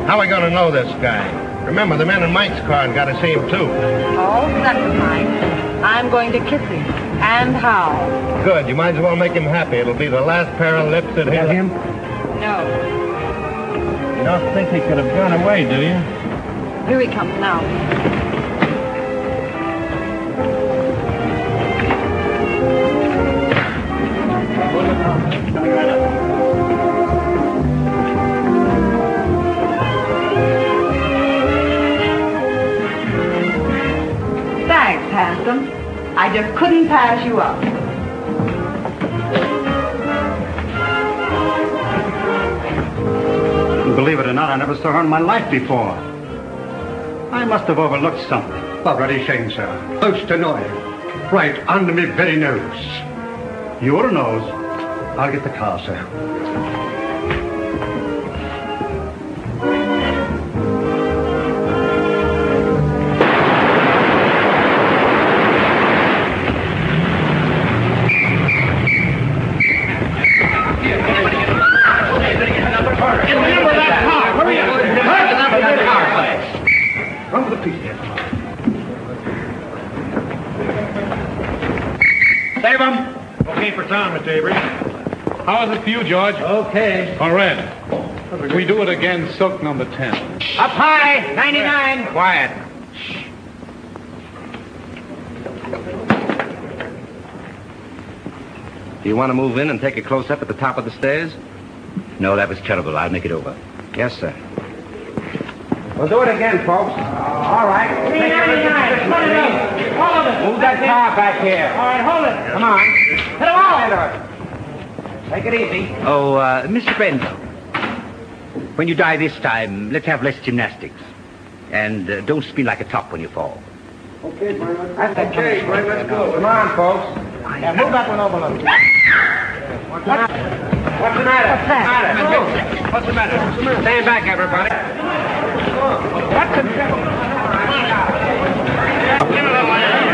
How are we going to know this guy? Remember, the men in Mike's car got to see him, too. Oh, never mind. I'm going to kiss him. And how? Good. You might as well make him happy. It'll be the last pair of lips that hit him. No. You don't think he could have gone away, do you? Here he comes now. Thanks, handsome. I just couldn't pass you up. Believe it or not, I never saw her in my life before. I must have overlooked something. Already shame, sir. Most annoying. Right under me very nose. Your nose? I'll get the car, sir. Save him! Okay for Tom, Mr. Avery. How is it for you, George? Okay. All right. We do it again, silk number 10. Up high, 99. Quiet. Do you want to move in and take a close-up at the top of the stairs? No, that was terrible. I'll make it over. Yes, sir. We'll do it again, folks. All right. 399. Put it up. All of it. Move that car back here. All right, hold it. Come on. Hit him all. Take it easy. Oh, Mr. Brent, when you die this time, let's have less gymnastics. And don't spin like a top when you fall. Okay, Brian. That's okay, Brian. Let's go. Come on, folks. Yeah, move that one over a little. What's the matter? What's that? What's the matter? Stand back, everybody. What's the matter?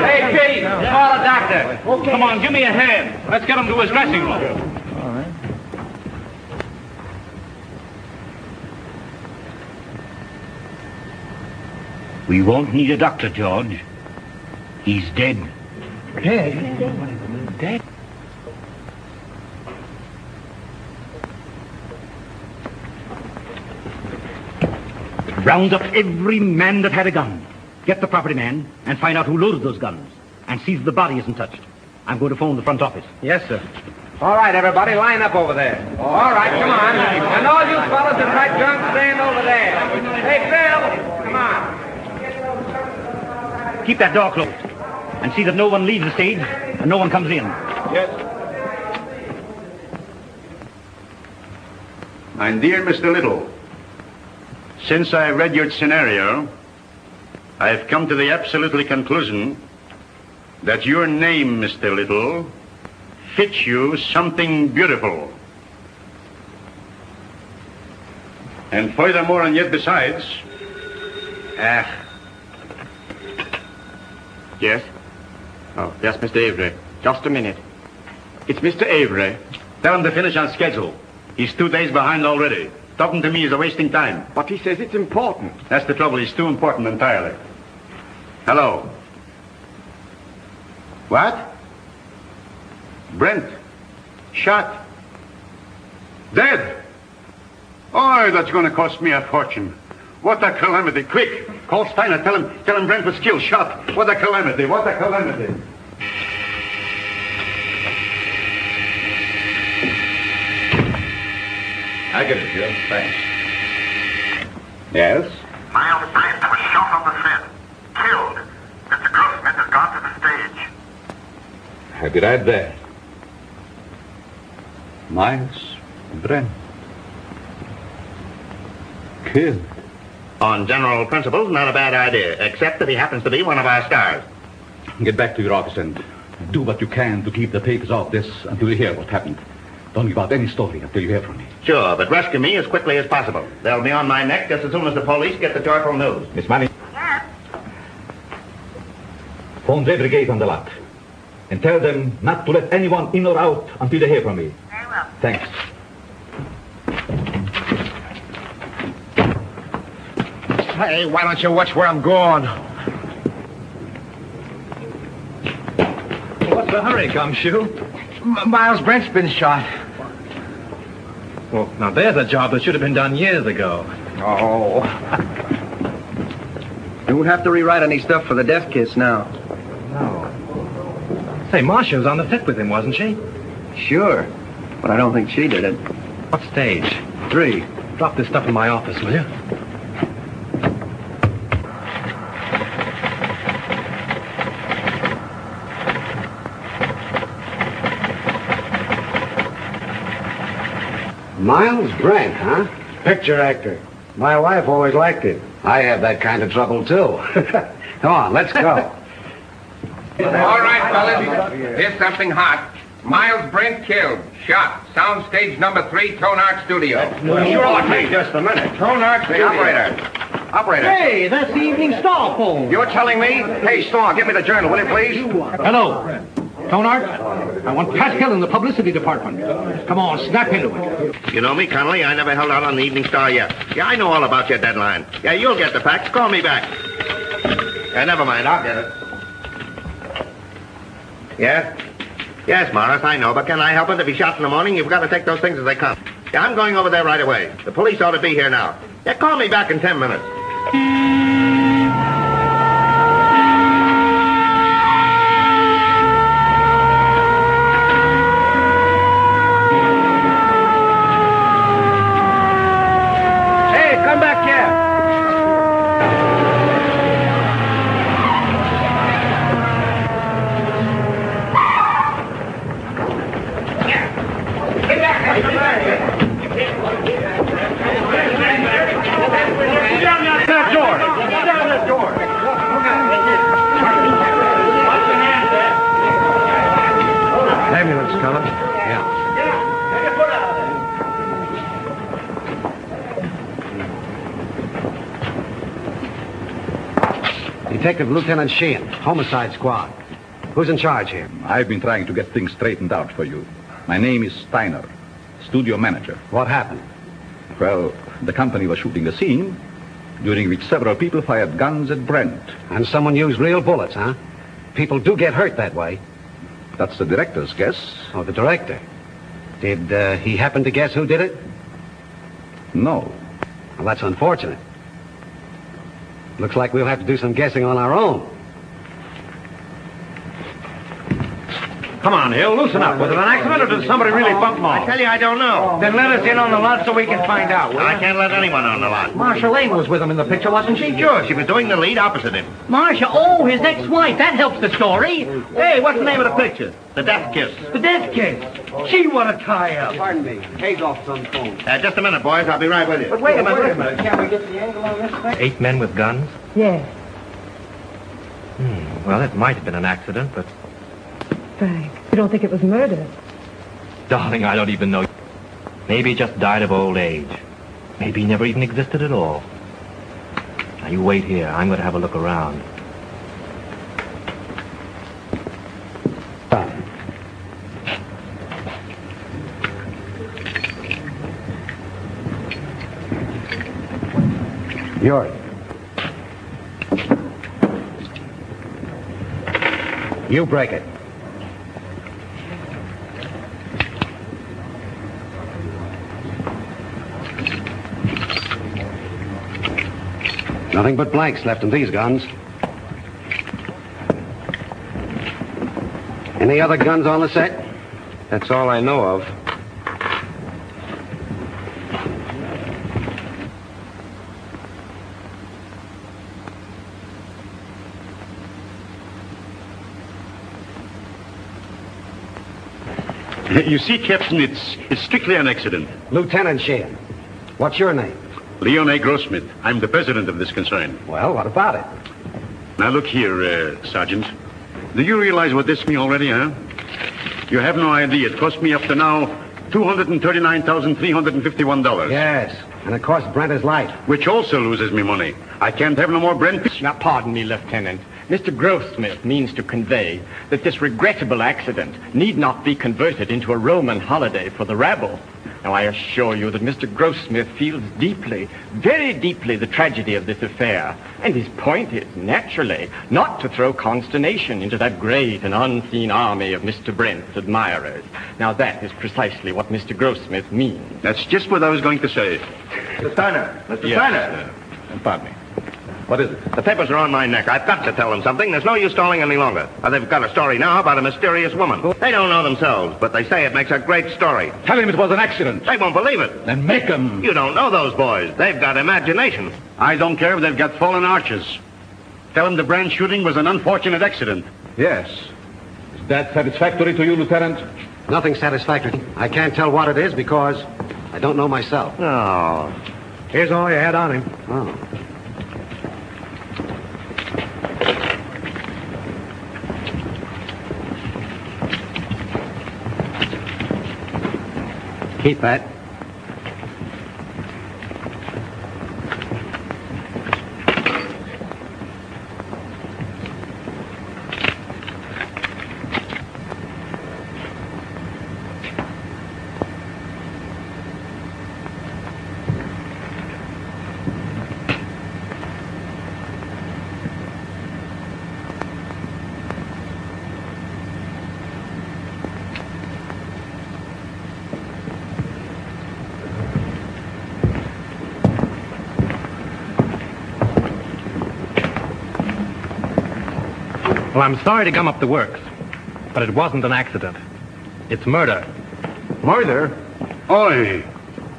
Hey, Pete, call a doctor. Okay. Come on, give me a hand. Let's get him to his dressing room. All right. We won't need a doctor, George. He's dead. Dead? Dead? Round up every man that had a gun. Get the property man and find out who loaded those guns. And see that the body isn't touched. I'm going to phone the front office. Yes, sir. All right, everybody, line up over there. All right, come on. And all you fellas in right drunk, stand over there. Hey, Bill, come on. Keep that door closed. And see that no one leaves the stage and no one comes in. Yes. My dear Mr. Little, since I read your scenario, I've come to the absolutely conclusion that your name, Mr. Little, fits you something beautiful. And furthermore, and yet besides, Yes? Oh, yes, Mr. Avery. Just a minute. It's Mr. Avery. tell him to finish on schedule. He's 2 days behind already. Talking to me is a wasting time. But he says it's important. That's the trouble. He's too important entirely. Hello. What? Brent. Shot. Dead. Oh, that's going to cost me a fortune. What a calamity. Quick. Call Steiner. Tell him Brent was killed. Shot. What a calamity. What a calamity. I get it, Joe. Thanks. Yes? Miles Brent was shot on the set. Killed. Mr. Grossman has gone to the stage. I'll be right there. Miles Brent. Killed. On general principles, not a bad idea, except that he happens to be one of our stars. Get back to your office and do what you can to keep the papers off this until you hear what happened. Don't give out any story until you hear from me. Sure, but rescue me as quickly as possible. They'll be on my neck just as soon as the police get the joyful news. Miss Marin. Yes? Phone the brigade on the lot. And tell them not to let anyone in or out until they hear from me. Very well. Thanks. Hey, why don't you watch where I'm going? What's the hurry, Gumshoe? Miles Brent's been shot. Well, now there's a job that should have been done years ago. Oh. You won't have to rewrite any stuff for the death kiss now. No. Say, Marcia was on the set with him, wasn't she? Sure, but I don't think she did it. What stage? 3. Drop this stuff in my office, will you? Miles Brent, huh? Picture actor. My wife always liked it. I have that kind of trouble, too. Come on, let's go. All right, fellas. Here's something hot. Miles Brent killed. Shot. Soundstage number 3, Tone Art Studio. Sure, take just a minute. Tone Art Studio. Operator. Hey, that's the Evening Star phone. You're telling me? Hey, Star, give me the journal, will you, please? Hello. Tonart, I want Pascal in the publicity department. Come on, snap into it. You know me, Connolly. I never held out on the Evening Star yet. Yeah, I know all about your deadline. Yeah, you'll get the facts. Call me back. Yeah, never mind. I'll get it. Yes? Yes, Morris, I know, but can I help it? If he's shot in the morning, you've got to take those things as they come. Yeah, I'm going over there right away. The police ought to be here now. Yeah, call me back in 10 minutes. Ambulance coming? Yeah. Detective Lieutenant Sheehan, Homicide Squad. Who's in charge here? I've been trying to get things straightened out for you. My name is Steiner, studio manager. What happened? Well, the company was shooting a scene during which several people fired guns at Brent. And someone used real bullets, huh? People do get hurt that way. That's the director's guess. Oh, the director. Did he happen to guess who did it? No. Well, that's unfortunate. Looks like we'll have to do some guessing on our own. Come on, Hill, loosen up. Was it an accident or did somebody really bump them off? I tell you, I don't know. Then let us in on the lot so we can find out. I can't let anyone on the lot. Marcia Lane was with him in the picture, wasn't she? Sure, she was doing the lead opposite him. Marcia, oh, his ex-wife. That helps the story. Hey, what's the name of the picture? The Death Kiss. The death kiss. Gee, what a tie-up. Pardon me. Hazel's on the phone. Just a minute, boys. I'll be right with you. But wait a minute. Can we get the angle on this thing? 8 men with guns? Yes, Well, it might have been an accident, but... Frank. You don't think it was murder? Darling, I don't even know. Maybe he just died of old age. Maybe he never even existed at all. Now, you wait here. I'm going to have a look around. Yours. You break it. Nothing but blanks left in these guns. Any other guns on the set? That's all I know of. You see, Captain, it's strictly an accident. Lieutenant Sheehan. What's your name? Leon A. Grossmith. I'm the president of this concern. Well, what about it? Now, look here, Sergeant. Do you realize what this means already, huh? You have no idea. It cost me up to now $239,351. Yes, and it cost Brent his life. Which also loses me money. I can't have no more Brent. Now, pardon me, Lieutenant. Mr. Grossmith means to convey that this regrettable accident need not be converted into a Roman holiday for the rabble. Now, I assure you that Mr. Grossmith feels deeply, very deeply, the tragedy of this affair. And his point is, naturally, not to throw consternation into that great and unseen army of Mr. Brent's admirers. Now, that is precisely what Mr. Grossmith means. That's just what I was going to say. Mr. Steiner! Mr. Steiner! Pardon me. What is it? The papers are on my neck. I've got to tell them something. There's no use stalling any longer. They've got a story now about a mysterious woman. They don't know themselves, but they say it makes a great story. Tell him it was an accident. They won't believe it. Then make them. You don't know those boys. They've got imagination. I don't care if they've got fallen arches. Tell them the Brand shooting was an unfortunate accident. Yes. Is that satisfactory to you, Lieutenant? Nothing satisfactory. I can't tell what it is because I don't know myself. Oh. Here's all you had on him. Oh. Keep that. Well, I'm sorry to gum up the works, but it wasn't an accident. It's murder. Murder? Oi,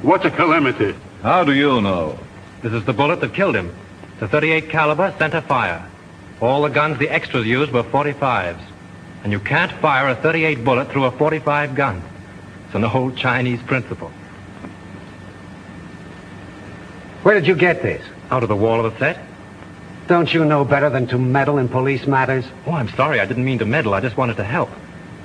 what a calamity. How do you know? This is the bullet that killed him. It's a 38 caliber center fire. All the guns the extras used were 45s. And you can't fire a 38 bullet through a 45 gun. It's an old Chinese principle. Where did you get this? Out of the wall of the set? Don't you know better than to meddle in police matters? Oh, I'm sorry. I didn't mean to meddle. I just wanted to help.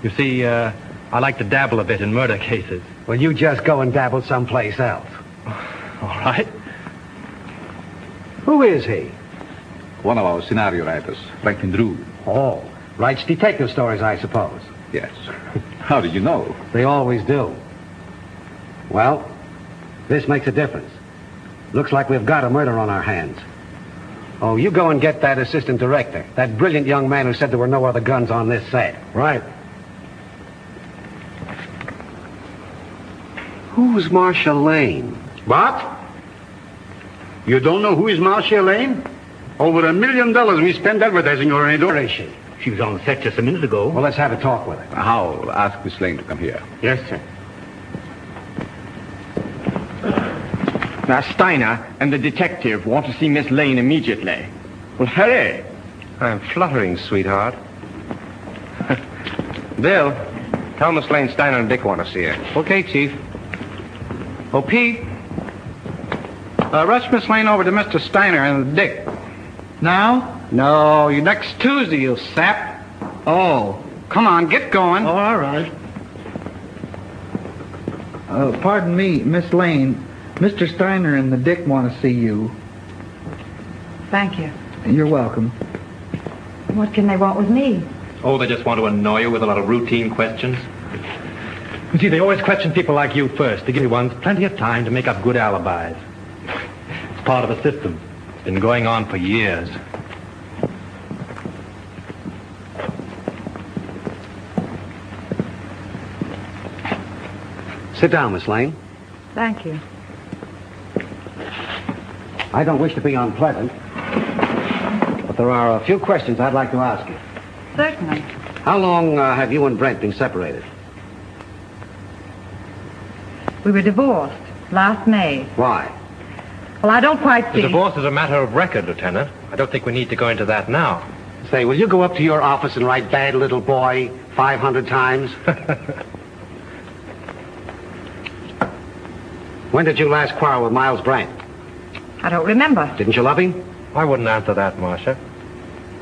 You see, I like to dabble a bit in murder cases. Well, you just go and dabble someplace else. All right. Who is he? One of our scenario writers, Franklin Drew. Oh, writes detective stories, I suppose. Yes. How did you know? They always do. Well, this makes a difference. Looks like we've got a murder on our hands. Oh, you go and get that assistant director, that brilliant young man who said there were no other guns on this set. Right. Who's Marcia Lane? What? You don't know who is Marcia Lane? Over $1 million we spent advertising her in. Where is she? She was on the set just a minute ago. Well, let's have a talk with her. I'll ask Miss Lane to come here. Yes, sir. Now, Steiner and the detective want to see Miss Lane immediately. Well, hurry. I'm fluttering, sweetheart. Bill, tell Miss Lane Steiner and Dick want to see her. Okay, Chief. Oh, Pete. Rush Miss Lane over to Mr. Steiner and Dick. Now? No, next Tuesday, you sap. Oh, come on, get going. Oh, all right. Pardon me, Miss Lane. Mr. Steiner and the Dick want to see you. Thank you. You're welcome. What can they want with me? Oh, they just want to annoy you with a lot of routine questions. You see, they always question people like you first to give you ones plenty of time to make up good alibis. It's part of a system. It's been going on for years. Sit down, Miss Lane. Thank you. I don't wish to be unpleasant, but there are a few questions I'd like to ask you. Certainly. How long have you and Brent been separated? We were divorced last May. Why? Well, I don't quite see... The divorce is a matter of record, Lieutenant. I don't think we need to go into that now. Say, will you go up to your office and write "bad little boy" 500 times? When did you last quarrel with Miles Brent? I don't remember. Didn't you love him? I wouldn't answer that, Marcia.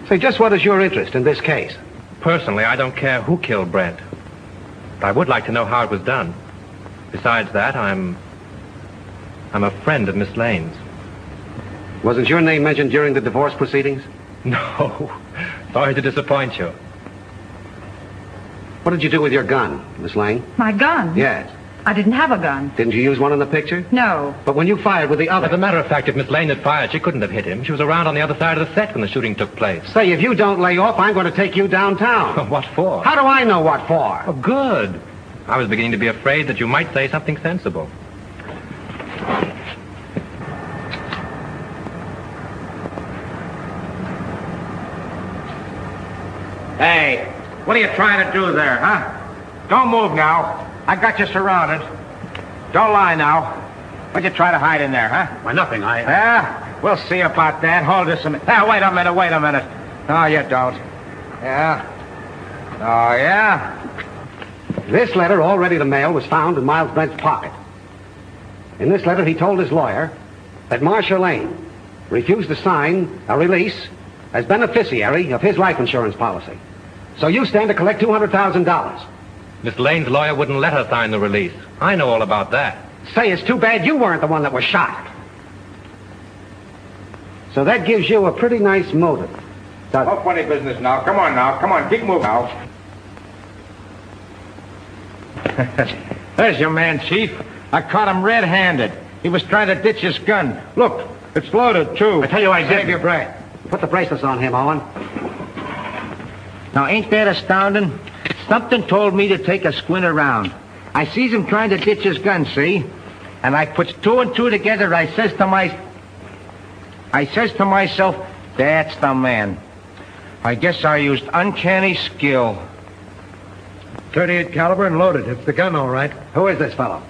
Say, just what is your interest in this case? Personally, I don't care who killed Brent. But I would like to know how it was done. Besides that, I'm a friend of Miss Lane's. Wasn't your name mentioned during the divorce proceedings? No. Sorry to disappoint you. What did you do with your gun, Miss Lane? My gun? Yes. I didn't have a gun. Didn't you use one in the picture? No. But when you fired with the other... As a matter of fact, if Miss Lane had fired, she couldn't have hit him. She was around on the other side of the set when the shooting took place. Say, if you don't lay off, I'm going to take you downtown. What for? How do I know what for? Oh, good. I was beginning to be afraid that you might say something sensible. Hey, what are you trying to do there, huh? Don't move now. I got you surrounded. Don't lie now. What'd you try to hide in there, huh? Why, nothing. Yeah? We'll see about that. Hold this a minute. Wait a minute. No, you don't. Yeah? Oh, yeah? This letter, all ready to mail, was found in Miles Brent's pocket. In this letter, he told his lawyer that Marcia Lane refused to sign a release as beneficiary of his life insurance policy. So you stand to collect $200,000. Miss Lane's lawyer wouldn't let her sign the release. I know all about that. Say, it's too bad you weren't the one that was shot. So that gives you a pretty nice motive. No funny business now. Come on, keep moving now. There's your man, Chief. I caught him red-handed. He was trying to ditch his gun. Look, it's loaded, too. I tell you I did. Save your breath. Put the bracelets on him, Owen. Now, ain't that astounding? Something told me to take a squint around. I sees him trying to ditch his gun, see? And I puts two and two together. I says to myself, that's the man. I guess I used uncanny skill. 38 caliber and loaded. It's the gun, all right. Who is this fellow?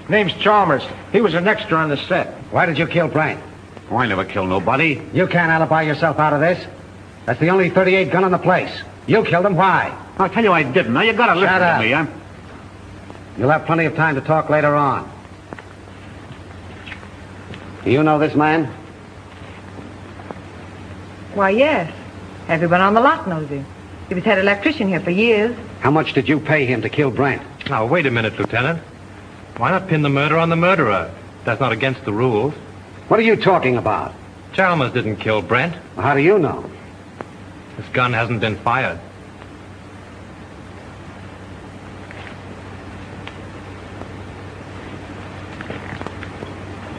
Name's Chalmers. He was an extra on the set. Why did you kill Brent? Oh, I never killed nobody. You can't alibi yourself out of this. That's the only 38 gun in the place. You killed him. Why? I'll tell you I didn't. Now, you gotta listen to me, huh? You'll have plenty of time to talk later on. Do you know this man? Why, yes. Everyone on the lot knows him. He was head electrician here for years. How much did you pay him to kill Brent? Now, wait a minute, Lieutenant. Why not pin the murder on the murderer? That's not against the rules. What are you talking about? Chalmers didn't kill Brent. Well, how do you know? This gun hasn't been fired.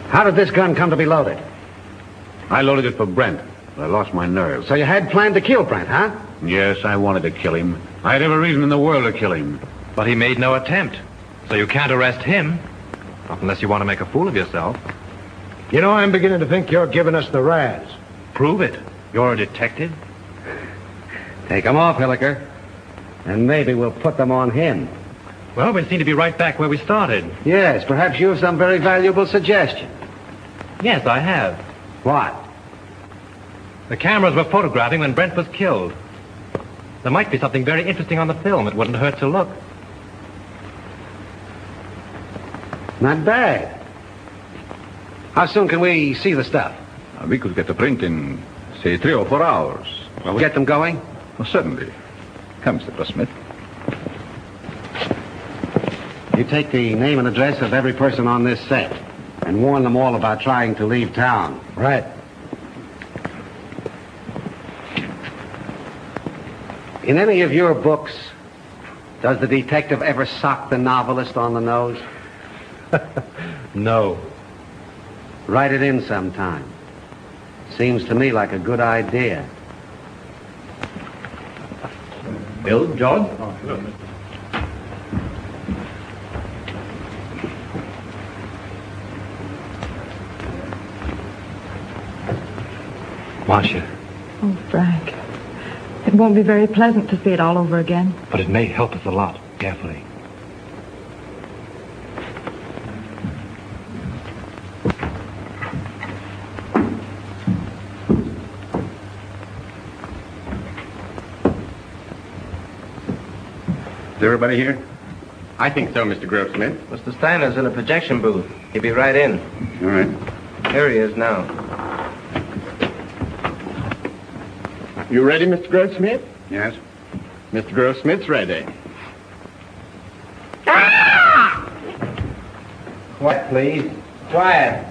How did this gun come to be loaded? I loaded it for Brent, but I lost my nerve. So you had planned to kill Brent, huh? Yes, I wanted to kill him. I had every reason in the world to kill him. But he made no attempt. So you can't arrest him. Not unless you want to make a fool of yourself. You know, I'm beginning to think you're giving us the razz. Prove it. You're a detective. Take them off, Hilliker. And maybe we'll put them on him. Well, we seem to be right back where we started. Yes, perhaps you have some very valuable suggestion. Yes, I have. What? The cameras were photographing when Brent was killed. There might be something very interesting on the film. It wouldn't hurt to look. Not bad. How soon can we see the stuff? We could get the print in, say, 3 or 4 hours. Well, get them going? Well, certainly. Come, Mr. Grossmith. You take the name and address of every person on this set and warn them all about trying to leave town. Right. In any of your books, does the detective ever sock the novelist on the nose? No. Write it in sometime. Seems to me like a good idea. Bill, George? Marcia. Oh, Frank. It won't be very pleasant to see it all over again. But it may help us a lot. Carefully. Is everybody here? I think so, Mr. Grossmith. Mr. Steiner's in a projection booth. He'll be right in. All right. Here he is now. You ready, Mr. Grossmith? Yes? Mr. Grossmith's ready. Quiet, please. Quiet.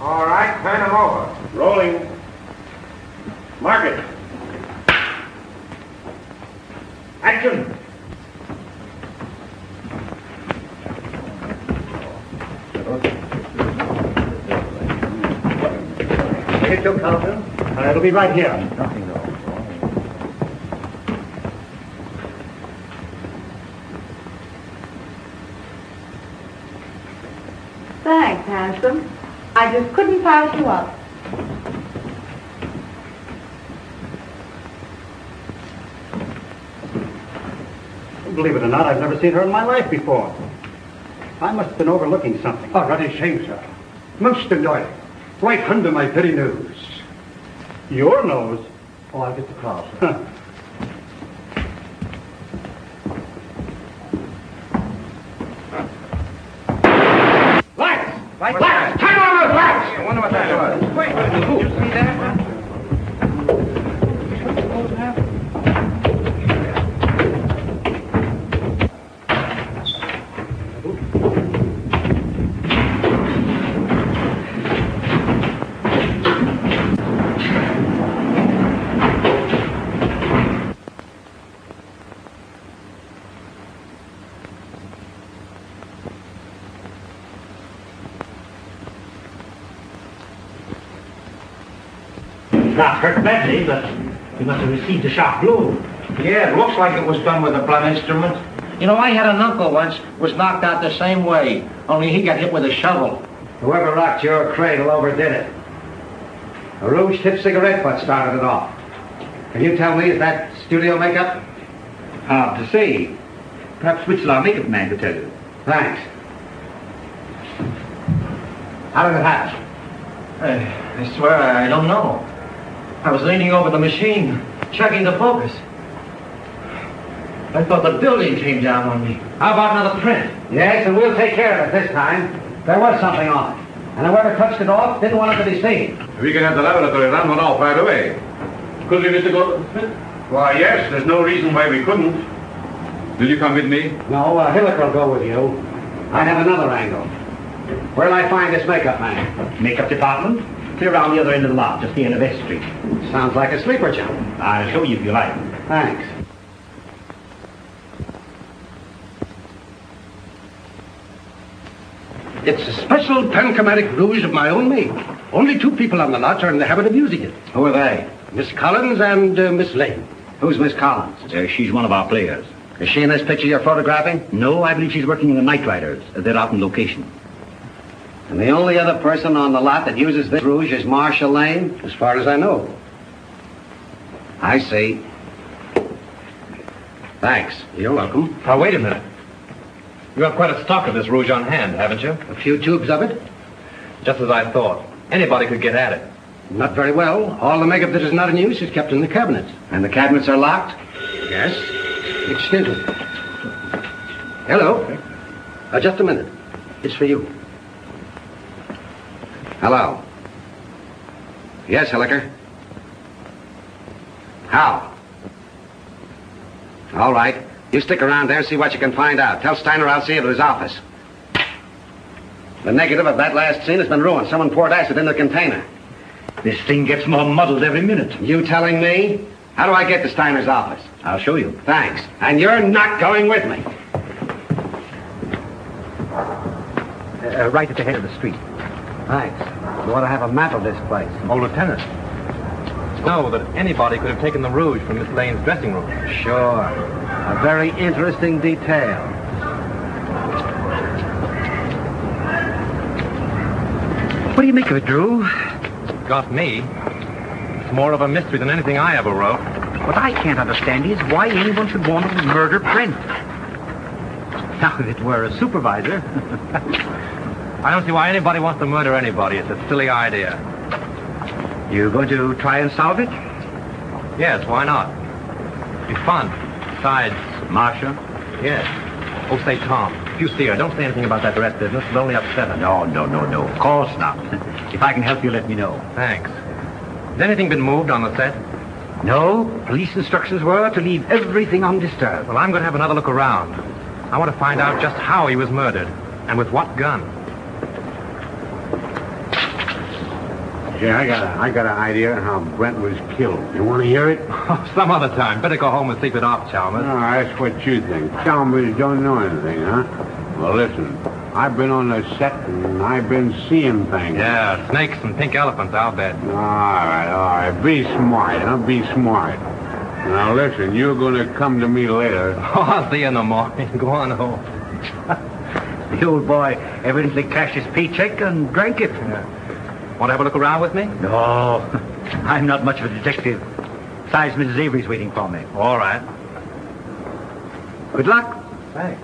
All right, turn him over. Rolling. Mark it. Action. Take it to Carlton. It'll be right here. Thanks, handsome. I just couldn't pass you up. Believe it or not, I've never seen her in my life before. I must have been overlooking something. Oh, not a shame, sir. Most annoying. Right under my very nose. Your nose? Oh, I'll get the cross. Lights! Lights! Turn on those lights! I wonder what that was. Wait, did you see that? Not hurt badly, but he must have received a sharp blow. Yeah, it looks like it was done with a blunt instrument. You know, I had an uncle once was knocked out the same way, only he got hit with a shovel. Whoever rocked your cradle overdid it. A rouge-tipped cigarette butt started it off. Can you tell me, is that studio makeup? Hard to say. Perhaps Witzel, our makeup man, could tell you. Thanks. How did it happen? I swear I don't know. I was leaning over the machine, checking the focus. I thought the building came down on me. How about another print? Yes, and we'll take care of it this time. There was something on it. And whoever touched it off didn't want it to be seen. We can have the laboratory run one off right away. Could we, Mr. Goldsmith? Why, yes, there's no reason why we couldn't. Will you come with me? No, Hilliker will go with you. I have another angle. Where'll I find this makeup man? Makeup department? Clear around the other end of the lot, just the end of S Street. Sounds like a sleeper job. I'll show you if you like. Thanks. It's a special panchromatic rouge of my own make. Only 2 people on the lot are in the habit of using it. Who are they? Miss Collins and Miss Lane. Who's Miss Collins? She's one of our players. Is she in this picture you're photographing? No, I believe she's working in the Night Riders. They're out on location. And the only other person on the lot that uses this rouge is Marcia Lane? As far as I know. I see. Thanks. You're welcome. Now, wait a minute. You have quite a stock of this rouge on hand, haven't you? A few tubes of it? Just as I thought. Anybody could get at it. Not very well. All the makeup that is not in use is kept in the cabinets. And the cabinets are locked? Yes. Extended. Hello. Just a minute. It's for you. Hello. Yes, Hilliker. How? All right. You stick around there and see what you can find out. Tell Steiner I'll see you at his office. The negative of that last scene has been ruined. Someone poured acid in the container. This thing gets more muddled every minute. You telling me? How do I get to Steiner's office? I'll show you. Thanks. And you're not going with me. Right at the head of the street. Thanks. You ought to have a map of this place. Oh, Lieutenant. Know that anybody could have taken the rouge from Miss Lane's dressing room. Sure. A very interesting detail. What do you make of it, Drew? Got me. It's more of a mystery than anything I ever wrote. What I can't understand is why anyone should want to murder Brent. Now, if it were a supervisor... I don't see why anybody wants to murder anybody. It's a silly idea. You going to try and solve it? Yes, why not? Be fun. Besides... Marcia? Yes. Oh, say, Tom, if you see her, don't say anything about that red business. It'll only upset her. No. Of course not. If I can help you, let me know. Thanks. Has anything been moved on the set? No. Police instructions were to leave everything undisturbed. Well, I'm going to have another look around. I want to find out just how he was murdered and with what gun. Yeah, I got an idea how Brent was killed. You want to hear it? Oh, some other time. Better go home and sleep it off, Chalmers. No, that's what you think. Chalmers don't know anything, huh? Well, listen. I've been on the set and I've been seeing things. Yeah, snakes and pink elephants, I'll bet. All right. Be smart, huh? Be smart. Now, listen, you're going to come to me later. Oh, I'll see you in the morning. Go on home. The old boy evidently cashed his paycheck and drank it. Yeah. Want to have a look around with me? No, I'm not much of a detective. Besides, Mrs. Avery's waiting for me. All right. Good luck. Thanks.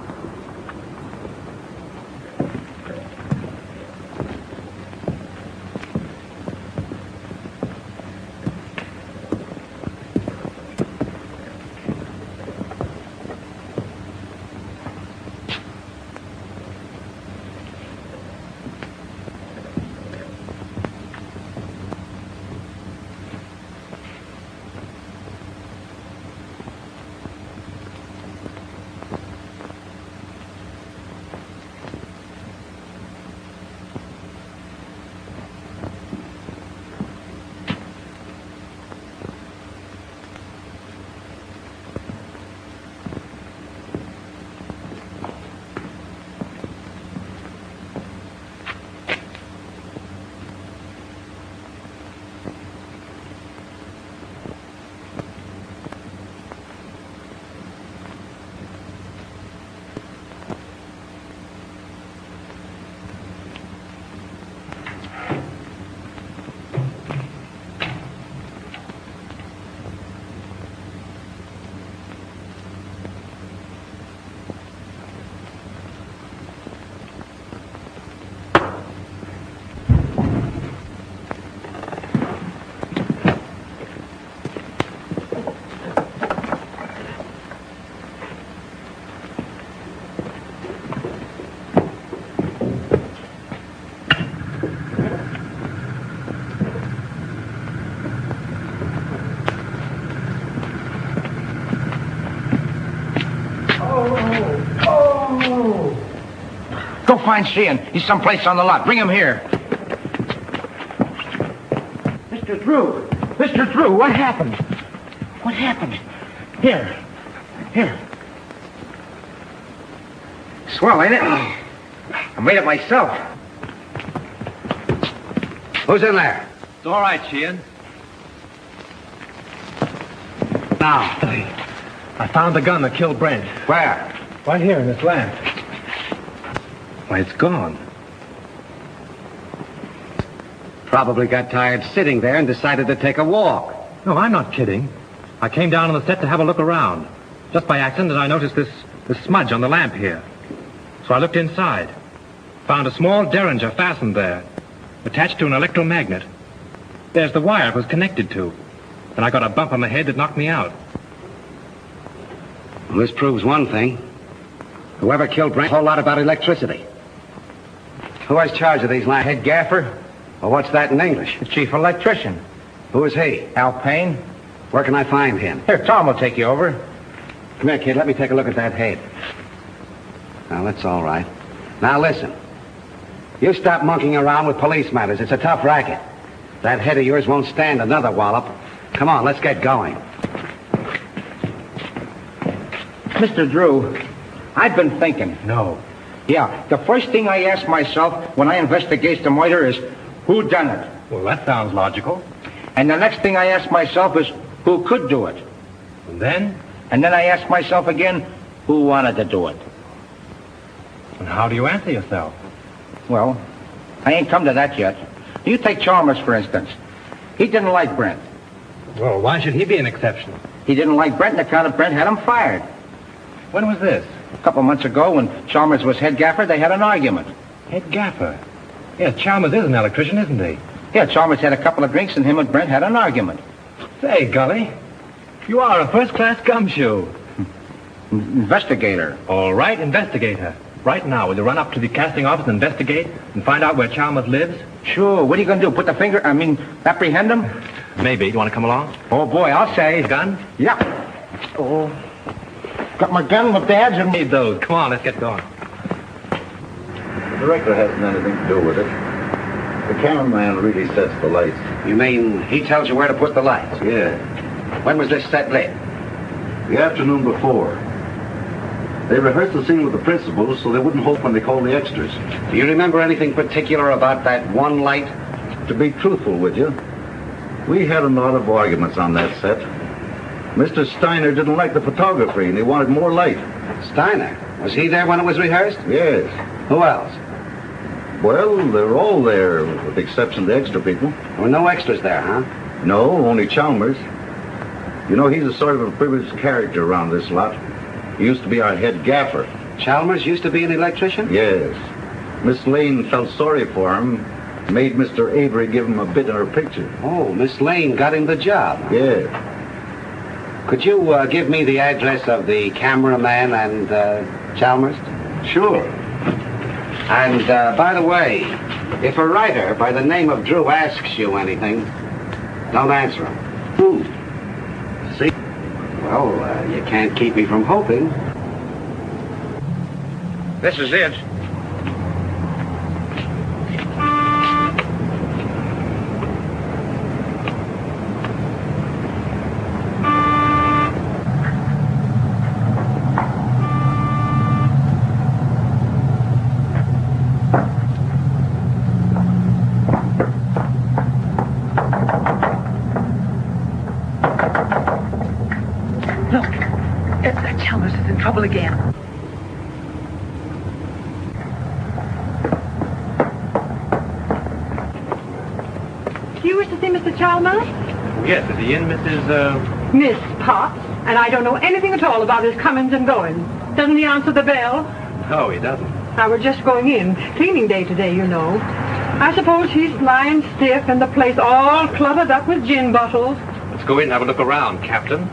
Go find Sheehan. He's someplace on the lot. Bring him here. Mr. Drew. Mr. Drew, what happened? What happened? Here. Swell, ain't it? I made it myself. Who's in there? It's all right, Sheehan. Now. I found the gun that killed Brent. Where? Right here in this lamp. Why, it's gone. Probably got tired sitting there and decided to take a walk. No, I'm not kidding. I came down on the set to have a look around. Just by accident, I noticed this smudge on the lamp here. So I looked inside. Found a small derringer fastened there, attached to an electromagnet. There's the wire it was connected to. And I got a bump on the head that knocked me out. Well, this proves one thing. Whoever killed Brent, a whole lot about electricity. Who has charge of these lamps? Head gaffer. Well, what's that in English? The chief electrician. Who is he? Al Payne. Where can I find him? Here, Tom will take you over. Come here, kid. Let me take a look at that head. Now, that's all right. Now, listen. You stop monkeying around with police matters. It's a tough racket. That head of yours won't stand another wallop. Come on, let's get going. Mr. Drew, I've been thinking. No. Yeah, the first thing I ask myself when I investigate the murder is, who done it? Well, that sounds logical. And the next thing I ask myself is, who could do it? And then? And then I ask myself again, who wanted to do it? And how do you answer yourself? Well, I ain't come to that yet. You take Chalmers, for instance. He didn't like Brent. Well, why should he be an exception? He didn't like Brent on account of Brent had him fired. When was this? A couple months ago, when Chalmers was head gaffer, they had an argument. Head gaffer? Yeah, Chalmers is an electrician, isn't he? Yeah, Chalmers had a couple of drinks, and him and Brent had an argument. Say, Gully, you are a first-class gumshoe. Investigator. All right, investigator. Right now, will you run up to the casting office and investigate and find out where Chalmers lives? Sure. What are you going to do? Apprehend him? Maybe. You want to come along? Oh, boy, I'll say. Gun? Yeah. Oh. Got my gun, my badge, and... Need those. Come on, let's get going. The director hasn't anything to do with it. The cameraman really sets the lights. You mean he tells you where to put the lights? Yeah. When was this set lit? The afternoon before. They rehearsed the scene with the principals so they wouldn't hope when they called the extras. Do you remember anything particular about that one light? To be truthful with you, we had a lot of arguments on that set. Mr. Steiner didn't like the photography and he wanted more light. Steiner? Was he there when it was rehearsed? Yes. Who else? Well, they're all there, with the exception of the extra people. There were no extras there, huh? No, only Chalmers. You know, he's a sort of a privileged character around this lot. He used to be our head gaffer. Chalmers used to be an electrician? Yes. Miss Lane felt sorry for him, made Mr. Avery give him a bit in her picture. Oh, Miss Lane got him the job. Yes. Could you give me the address of the cameraman and Chalmers? Sure. And, by the way, if a writer by the name of Drew asks you anything, don't answer him. See? Well, you can't keep me from hoping. This is it. Chalmers is in trouble again. You wish to see Mr. Chalmers? Yes, is he in, Mrs. Miss Potts. And I don't know anything at all about his comings and goings. Doesn't he answer the bell? No, he doesn't. Now, we're just going in. Cleaning day today, you know. I suppose he's lying stiff and the place all cluttered up with gin bottles. Let's go in and have a look around, Captain.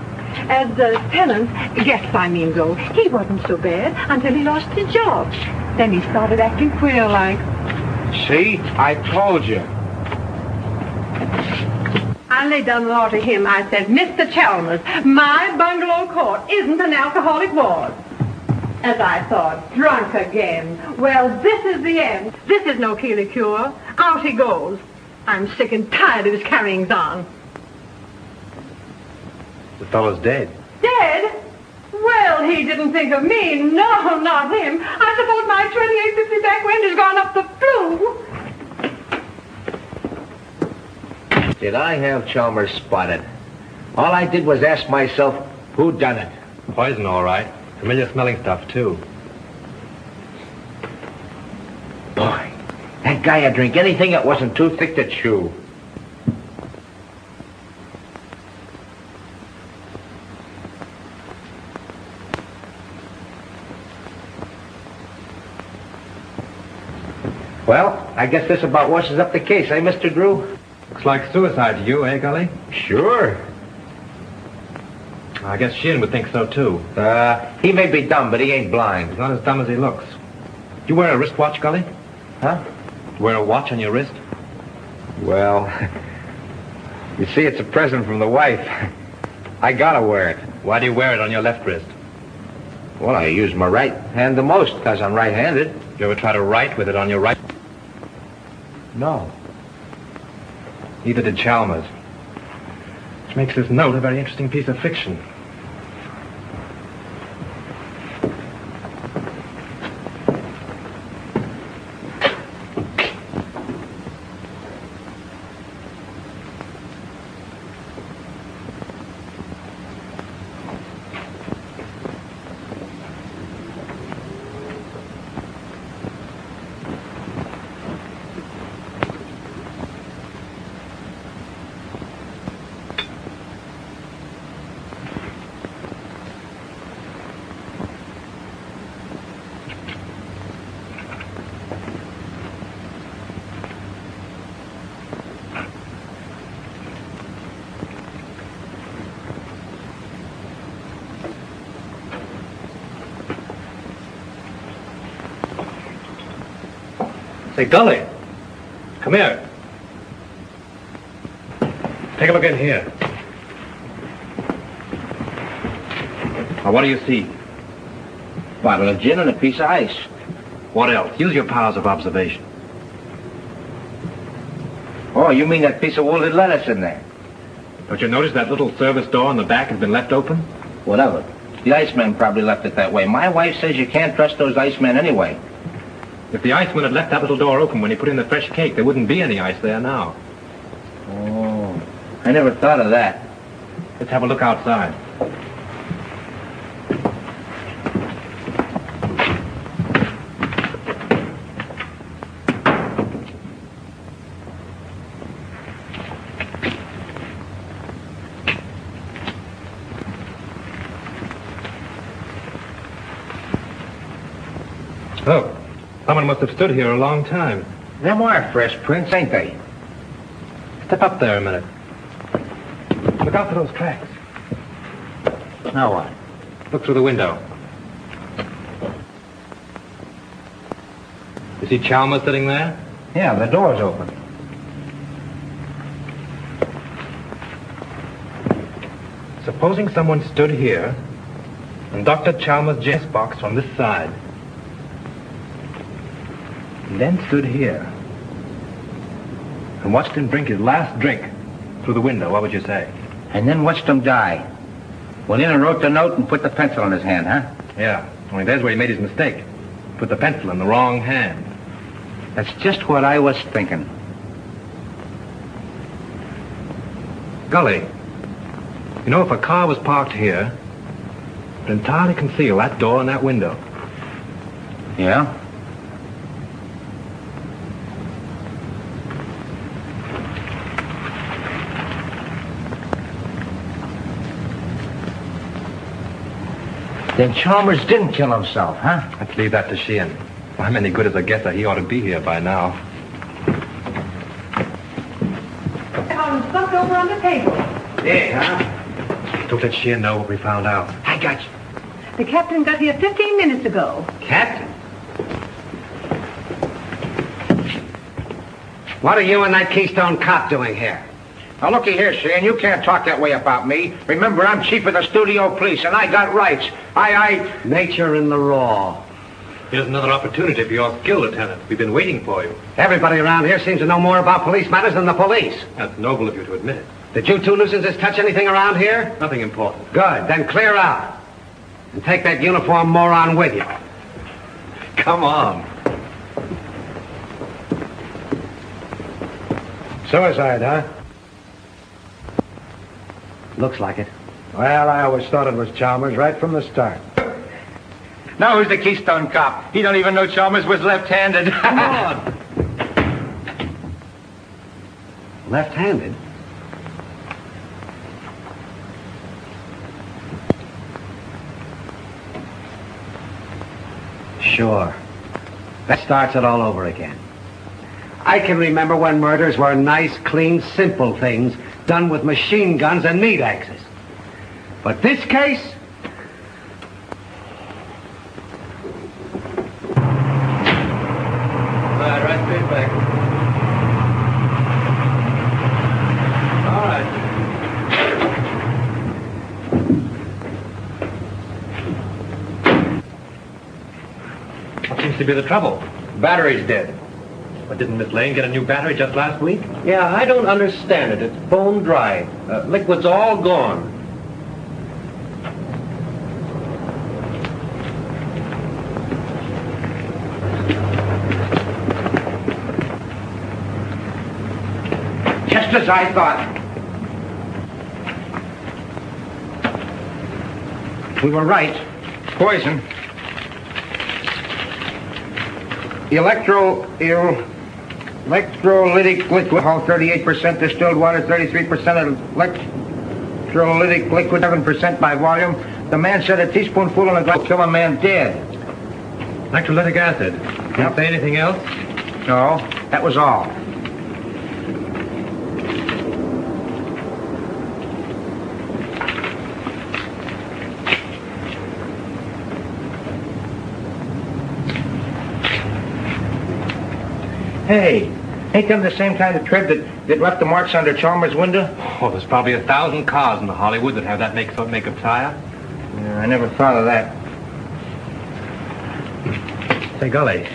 As tenant, guests I mean though, he wasn't so bad until he lost his job. Then he started acting queer like. See? I told you. I laid down the law to him. I said, Mr. Chalmers, my bungalow court isn't an alcoholic ward. As I thought, drunk again. Well, this is the end. This is no Keeley cure. Out he goes. I'm sick and tired of his carryings on. The fellow's dead. Dead? Well, he didn't think of me. No, not him. I suppose my 2850 back wind has gone up the flue. Did I have Chalmers spotted? All I did was ask myself, who done it? Poison, all right. Familiar smelling stuff, too. Boy, that guy'd drink anything that wasn't too thick to chew. Well, I guess this about washes up the case, eh, Mr. Drew? Looks like suicide to you, eh, Gully? Sure. I guess Shin would think so, too. He may be dumb, but he ain't blind. He's not as dumb as he looks. You wear a wristwatch, Gully? Huh? You wear a watch on your wrist? Well, you see, it's a present from the wife. I gotta wear it. Why do you wear it on your left wrist? Well, I use my right hand the most, because I'm right-handed. You ever try to write with it on your right? No. Neither did Chalmers. Which makes this note a very interesting piece of fiction. Say, Gully, come here. Take a look in here. Now, what do you see? Bottle of gin and a piece of ice. What else? Use your powers of observation. Oh, you mean that piece of wilted lettuce in there? Don't you notice that little service door in the back has been left open? What of it? The Iceman probably left it that way. My wife says you can't trust those Icemen anyway. If the Iceman had left that little door open when he put in the fresh cake, there wouldn't be any ice there now. Oh, I never thought of that. Let's have a look outside. Look, someone must have stood here a long time. Them are fresh prints, ain't they? Step up there a minute. Look out for those tracks. Now what? Look through the window. You see Chalmers sitting there? Yeah, the door's open. Supposing someone stood here and Dr. Chalmers' Jess box from this side. And then stood here and watched him drink his last drink through the window, what would you say? And then watched him die. Went in and wrote the note and put the pencil in his hand, huh? Yeah, only there's where he made his mistake. Put the pencil in the wrong hand. That's just what I was thinking. Gully, you know, if a car was parked here, it would entirely conceal that door and that window. Yeah? Then Chalmers didn't kill himself, huh? Let's leave that to Sheehan. If I'm any good as a guesser, he ought to be here by now. Stuffed over on the table. Yeah, huh? Don't let Sheehan know what we found out. I got you. The captain got here 15 minutes ago. Captain? What are you and that Keystone cop doing here? Now, looky here, Sheehan, you can't talk that way about me. Remember, I'm chief of the studio police, and I got rights. Nature in the raw. Here's another opportunity for your skill, Lieutenant. We've been waiting for you. Everybody around here seems to know more about police matters than the police. That's noble of you to admit it. Did you two nuisances touch anything around here? Nothing important. Good, then clear out. And take that uniform moron with you. Come on. Suicide, huh? Looks like it. Well, I always thought it was Chalmers right from the start. Now who's the Keystone cop? He don't even know Chalmers was left-handed. Come on. Left-handed? Sure. That starts it all over again. I can remember when murders were nice, clean, simple things done with machine guns and meat axes. But this case... Right straight back. All right. What seems to be the trouble? Battery's dead. But didn't Miss Lane get a new battery just last week? Yeah, I don't understand it. It's bone dry. Liquid's all gone. Just as I thought. We were right. Poison. Electrolytic liquid, 38% distilled water, 33% electrolytic liquid, 7% by volume. The man said a teaspoonful in a glass will kill a man dead. Electrolytic acid. Didn't say anything else? No, that was all. Hey, ain't them the same kind of tread that left the marks under Chalmers' window? Oh, there's probably 1,000 cars in Hollywood that have that make of tire. Yeah, I never thought of that. Say, Gully,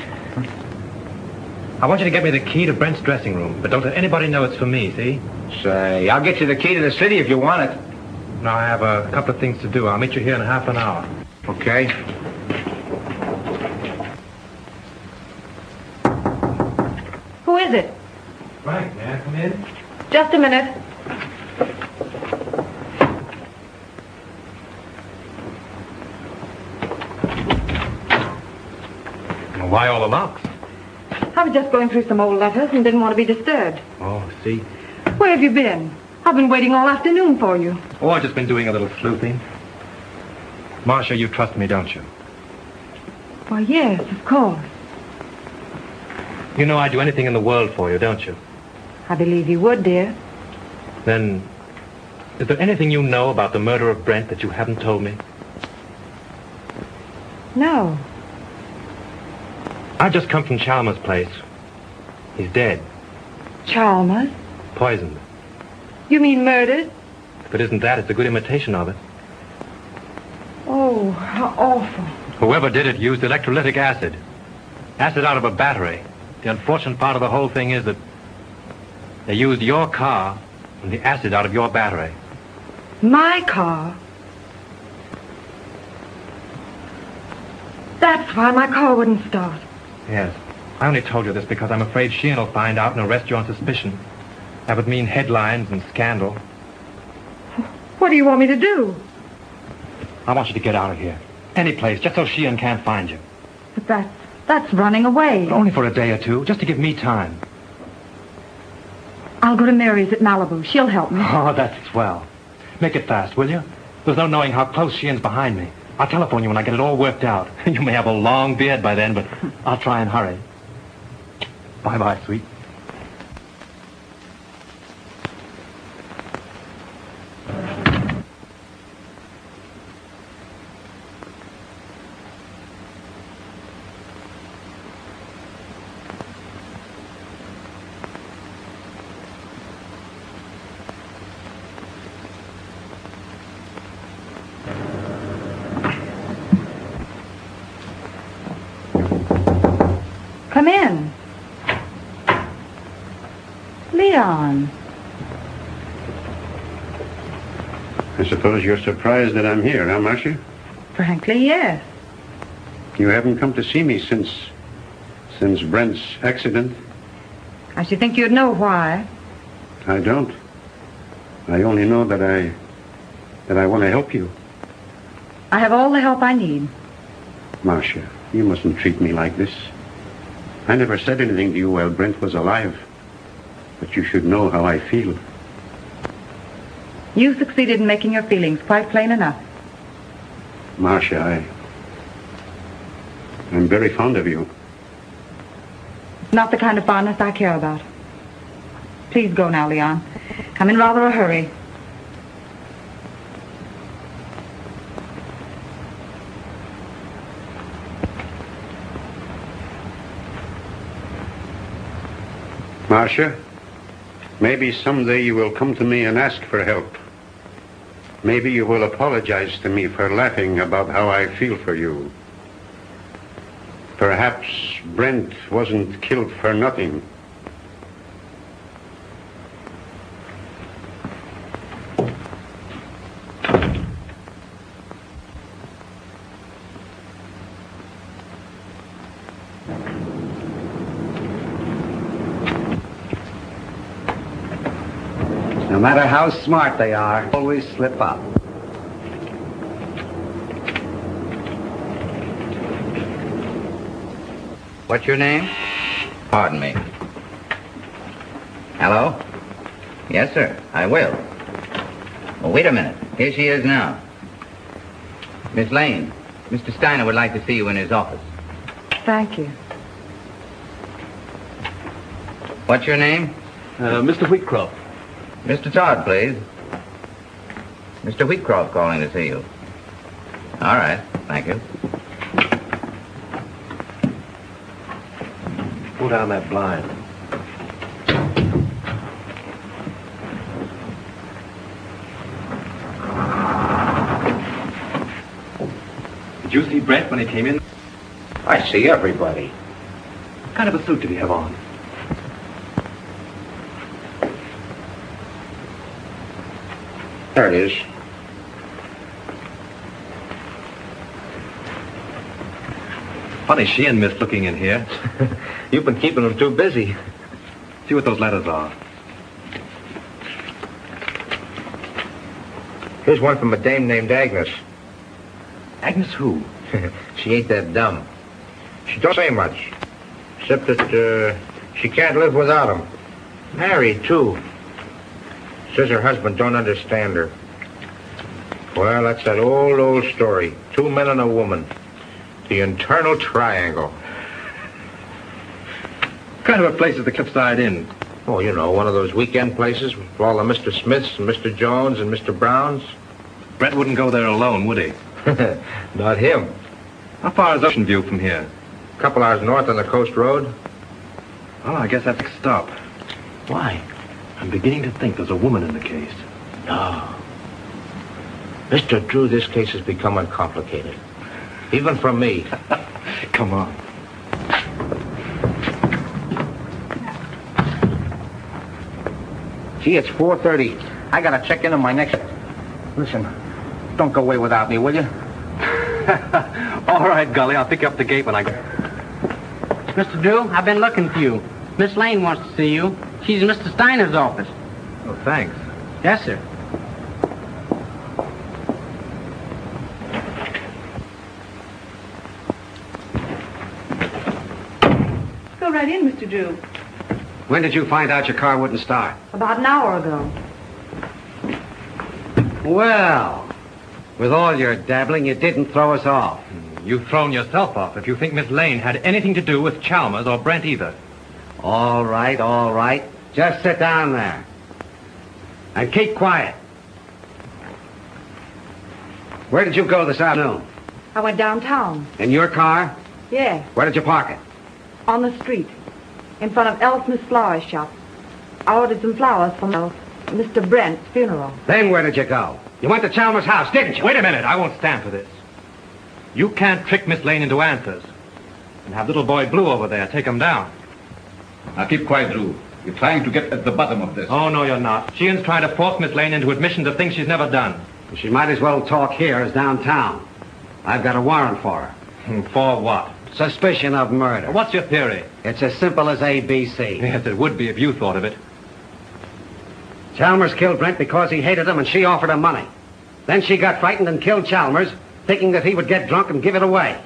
I want you to get me the key to Brent's dressing room, but don't let anybody know it's for me, see? Say, I'll get you the key to the city if you want it. Now I have a couple of things to do. I'll meet you here in half an hour. Okay. Who is it? Frank, may I come in? Just a minute. Well, why all the locks? I was just going through some old letters and didn't want to be disturbed. Oh, see? Where have you been? I've been waiting all afternoon for you. Oh, I've just been doing a little sleuthing. Marcia, you trust me, don't you? Why, yes, of course. You know I'd do anything in the world for you, don't you? I believe you would, dear. Then, is there anything you know about the murder of Brent that you haven't told me? No. I've just come from Chalmers' place. He's dead. Chalmers? Poisoned. You mean murdered? If it isn't that, it's a good imitation of it. Oh, how awful. Whoever did it used electrolytic acid. Acid out of a battery. The unfortunate part of the whole thing is that they used your car and the acid out of your battery. My car? That's why my car wouldn't start. Yes. I only told you this because I'm afraid Sheehan will find out and arrest you on suspicion. That would mean headlines and scandal. What do you want me to do? I want you to get out of here. Any place, just so Sheehan can't find you. But that's running away. Only for a day or two, just to give me time. I'll go to Mary's at Malibu. She'll help me. Oh, that's swell. Make it fast, will you? There's no knowing how close Sheehan's behind me. I'll telephone you when I get it all worked out. You may have a long beard by then, but I'll try and hurry. Bye-bye, sweet. Come in. Leon. I suppose you're surprised that I'm here, huh, Marcia? Frankly, yes. You haven't come to see me since Brent's accident? I should think you'd know why. I don't. I only know that I want to help you. I have all the help I need. Marcia, you mustn't treat me like this. I never said anything to you while Brent was alive. But you should know how I feel. You succeeded in making your feelings quite plain enough. Marcia, I'm very fond of you. It's not the kind of fondness I care about. Please go now, Leon. I'm in rather a hurry. Marcia, maybe someday you will come to me and ask for help. Maybe you will apologize to me for laughing about how I feel for you. Perhaps Brent wasn't killed for nothing. No matter how smart they are, always slip up. What's your name? Pardon me. Hello? Yes, sir, I will. Well, wait a minute. Here she is now. Miss Lane, Mr. Steiner would like to see you in his office. Thank you. What's your name? Mr. Wheatcroft. Mr. Todd, please. Mr. Wheatcroft calling to see you. All right, thank you. Pull down that blind. Did you see Brent when he came in? I see everybody. What kind of a suit did he have on? There it is. Funny she and Miss looking in here. You've been keeping them too busy. See what those letters are. Here's one from a dame named Agnes. Agnes who? She ain't that dumb. She don't say much, except that she can't live without him. Married, too. Says her husband don't understand her. Well, that's that old story. 2 men and a woman. The internal triangle. What kind of a place is the Cliffside Inn? Oh, you know, one of those weekend places with all the Mr. Smiths and Mr. Jones and Mr. Browns. Brent wouldn't go there alone, would he? Not him. How far is Ocean View from here? A couple hours north on the coast road. Oh, I guess that's a stop. Why? I'm beginning to think there's a woman in the case. No. Mr. Drew, this case is becoming complicated. Even for me. Come on. Gee, it's 4:30. I gotta check in on my next... Listen, don't go away without me, will you? All right, Gully. I'll pick you up the gate when I go. Mr. Drew, I've been looking for you. Miss Lane wants to see you. She's in Mr. Steiner's office. Oh, thanks. Yes, sir. Go right in, Mr. Drew. When did you find out your car wouldn't start? About an hour ago. Well, with all your dabbling, you didn't throw us off. You've thrown yourself off if you think Miss Lane had anything to do with Chalmers or Brent either. All right, all right. Just sit down there. And keep quiet. Where did you go this afternoon? I went downtown. In your car? Yeah, Where did you park it? on the street. In front of Elsmith's flower shop. I ordered some flowers for Mr. Brent's funeral. Then where did you go? You went to Chalmers' house, didn't you? Wait a minute. I won't stand for this. You can't trick Miss Lane into answers. And have little boy Blue over there take him down. Now keep quiet, Drew. You're trying to get at the bottom of this. Oh, no, you're not. Sheehan's trying to force Miss Lane into admissions of things she's never done. She might as well talk here as downtown. I've got a warrant for her. For what? Suspicion of murder. What's your theory? It's as simple as ABC. Yes, it would be if you thought of it. Chalmers killed Brent because he hated him and she offered him money. Then she got frightened and killed Chalmers, thinking that he would get drunk and give it away.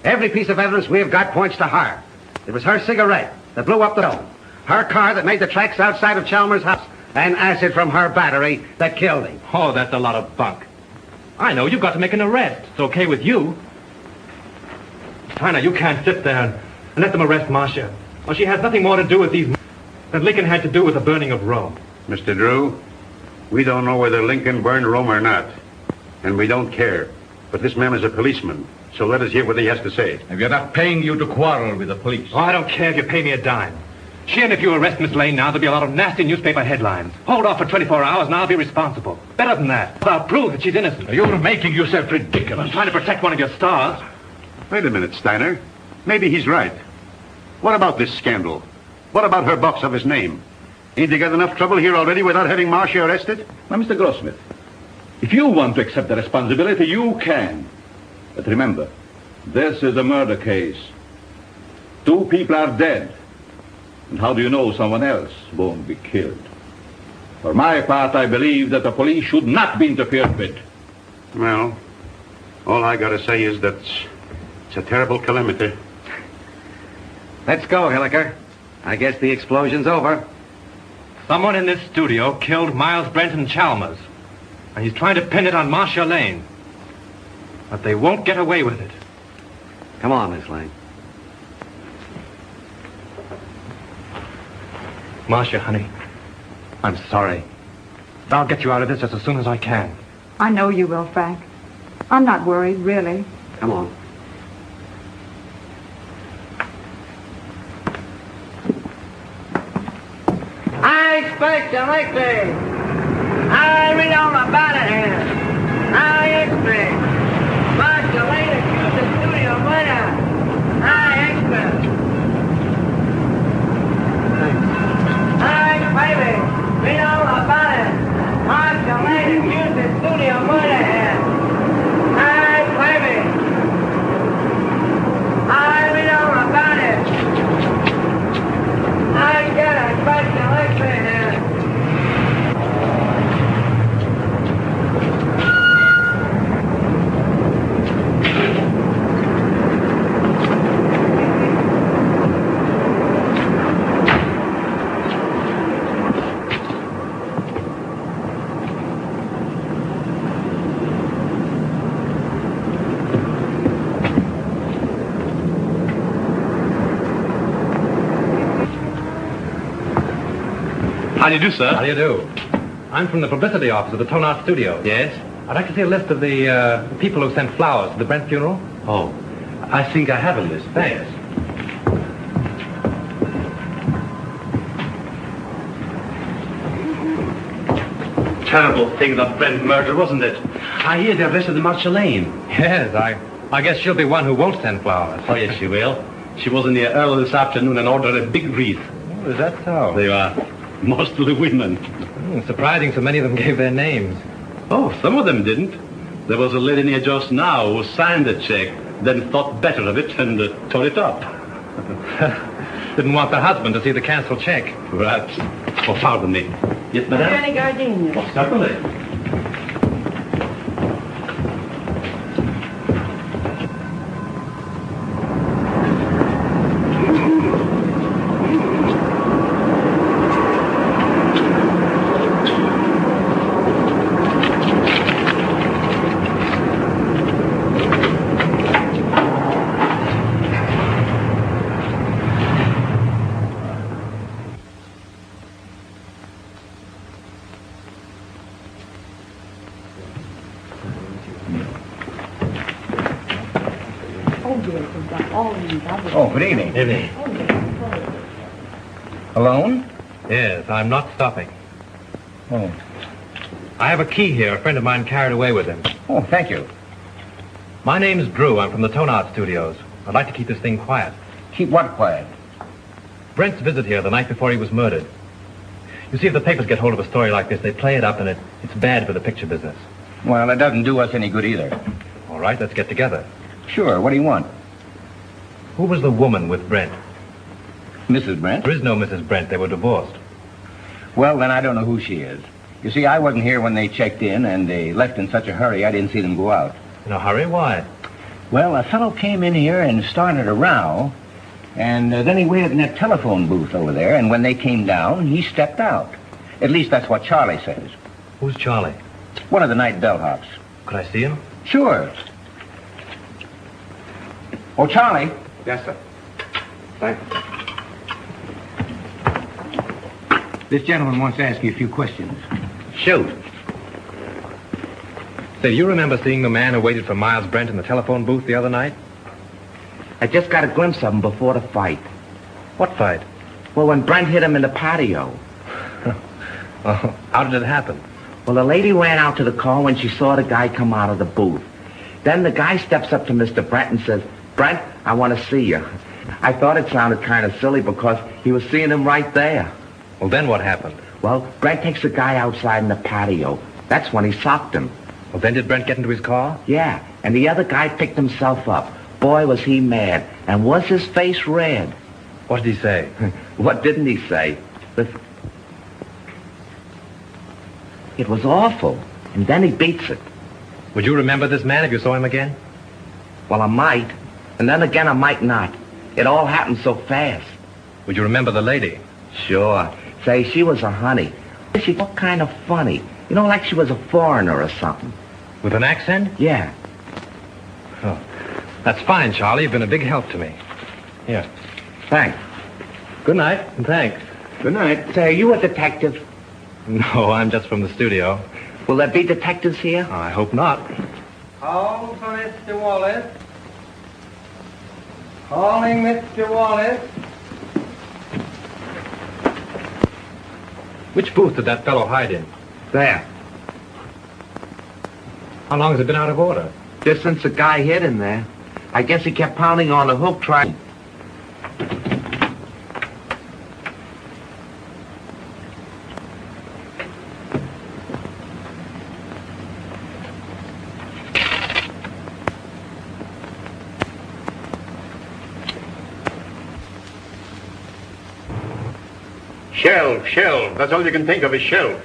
Every piece of evidence we have got points to her. It was her cigarette that blew up the dome, her car that made the tracks outside of Chalmers' house, and acid from her battery that killed him. Oh, that's a lot of bunk. I know, you've got to make an arrest. It's okay with you. Steiner, you can't sit there and let them arrest Marcia. Well, she has nothing more to do with these than Lincoln had to do with the burning of Rome. Mr. Drew, we don't know whether Lincoln burned Rome or not, and we don't care. But this man is a policeman, so let us hear what he has to say. If you're not paying you to quarrel with the police. Oh, I don't care if you pay me a dime. Sheehan, if you arrest Miss Lane now, there'll be a lot of nasty newspaper headlines. Hold off for 24 hours and I'll be responsible. Better than that. I'll prove that she's innocent. You're making yourself ridiculous. I'm trying to protect one of your stars. Wait a minute, Steiner. Maybe he's right. What about this scandal? What about her box of his name? Ain't they got enough trouble here already without having Marcia arrested? Now, Mr. Grossmith, if you want to accept the responsibility, you can. But remember, this is a murder case. 2 people are dead. And how do you know someone else won't be killed? For my part, I believe that the police should not be interfered with. Well, all I gotta say is that it's a terrible calamity. Let's go, Hilliker. I guess the explosion's over. Someone in this studio killed Miles Brent and Chalmers. And he's trying to pin it on Marcia Lane. But they won't get away with it. Come on, Miss Lane. Marcia, honey, I'm sorry. I'll get you out of this just as soon as I can. I know you will, Frank. I'm not worried, really. Come on. I expect to make this. I read all about it here. I expect. Marcia Lane accused the studio murder. I expect. Baby, read all about it. Marcia Lane accused the studio murder here. Baby. How do you do, sir? How do you do? I'm from the publicity office of the Tone Art Studio. Yes? I'd like to see a list of the people who sent flowers to the Brent funeral. Oh, I think I have a list. Thanks. Terrible thing, that Brent murder, wasn't it? I hear they arrested the Marceline. Yes, I guess she'll be one who won't send flowers. Oh, yes, she will. She was in here early this afternoon and ordered a big wreath. Oh, is that so? They are mostly women. Surprising so many of them gave their names. Oh, some of them didn't. There was a lady near just now who signed the check, then thought better of it and tore it up. Didn't want the husband to see the canceled check. Perhaps. Oh, pardon me. Yes, madame? Any gardenias? Oh, certainly. Oh, good evening. Evening. Alone? Yes, I'm not stopping. Oh. I have a key here. A friend of mine carried away with him. Oh, thank you. My name's Drew. I'm from the Tone Art Studios. I'd like to keep this thing quiet. Keep what quiet? Brent's visit here the night before he was murdered. You see, if the papers get hold of a story like this, they play it up, and it's bad for the picture business. Well, it doesn't do us any good either. All right, let's get together. Sure, what do you want? Who was the woman with Brent? Mrs. Brent? There is no Mrs. Brent. They were divorced. Well, then I don't know who she is. You see, I wasn't here when they checked in, and they left in such a hurry I didn't see them go out. In a hurry? Why? Well, a fellow came in here and started a row, and then he waited in that telephone booth over there, and when they came down, he stepped out. At least that's what Charlie says. Who's Charlie? One of the night bellhops. Could I see him? Sure. Oh, Charlie. Yes, sir. Thanks. This gentleman wants to ask you a few questions. Shoot. Say, do you remember seeing the man who waited for Miles Brent in the telephone booth the other night? I just got a glimpse of him before the fight. What fight? Well, when Brent hit him in the patio. Oh, how did it happen? Well, the lady ran out to the car when she saw the guy come out of the booth. Then the guy steps up to Mr. Brent and says, "Brent, I want to see you." I thought it sounded kind of silly because he was seeing him right there. Well, then what happened? Well, Brent takes the guy outside in the patio. That's when he socked him. Well, then did Brent get into his car? Yeah, and the other guy picked himself up. Boy, was he mad. And was his face red. What did he say? What didn't he say? It was awful. And then he beats it. Would you remember this man if you saw him again? Well, I might. And then again, I might not. It all happened so fast. Would you remember the lady? Sure. Say, she was a honey. She looked kind of funny. You know, like she was a foreigner or something. With an accent? Yeah. Oh, that's fine, Charlie. You've been a big help to me. Here. Thanks. Good night, and thanks. Good night. Say, are you a detective? No, I'm just from the studio. Will there be detectives here? I hope not. Call for Mr. Wallace. Calling Mr. Wallace. Which booth did that fellow hide in? There. How long has it been out of order? Just since the guy hit him there. I guess he kept pounding on the hook trying... Shelf. That's all you can think of is shelf.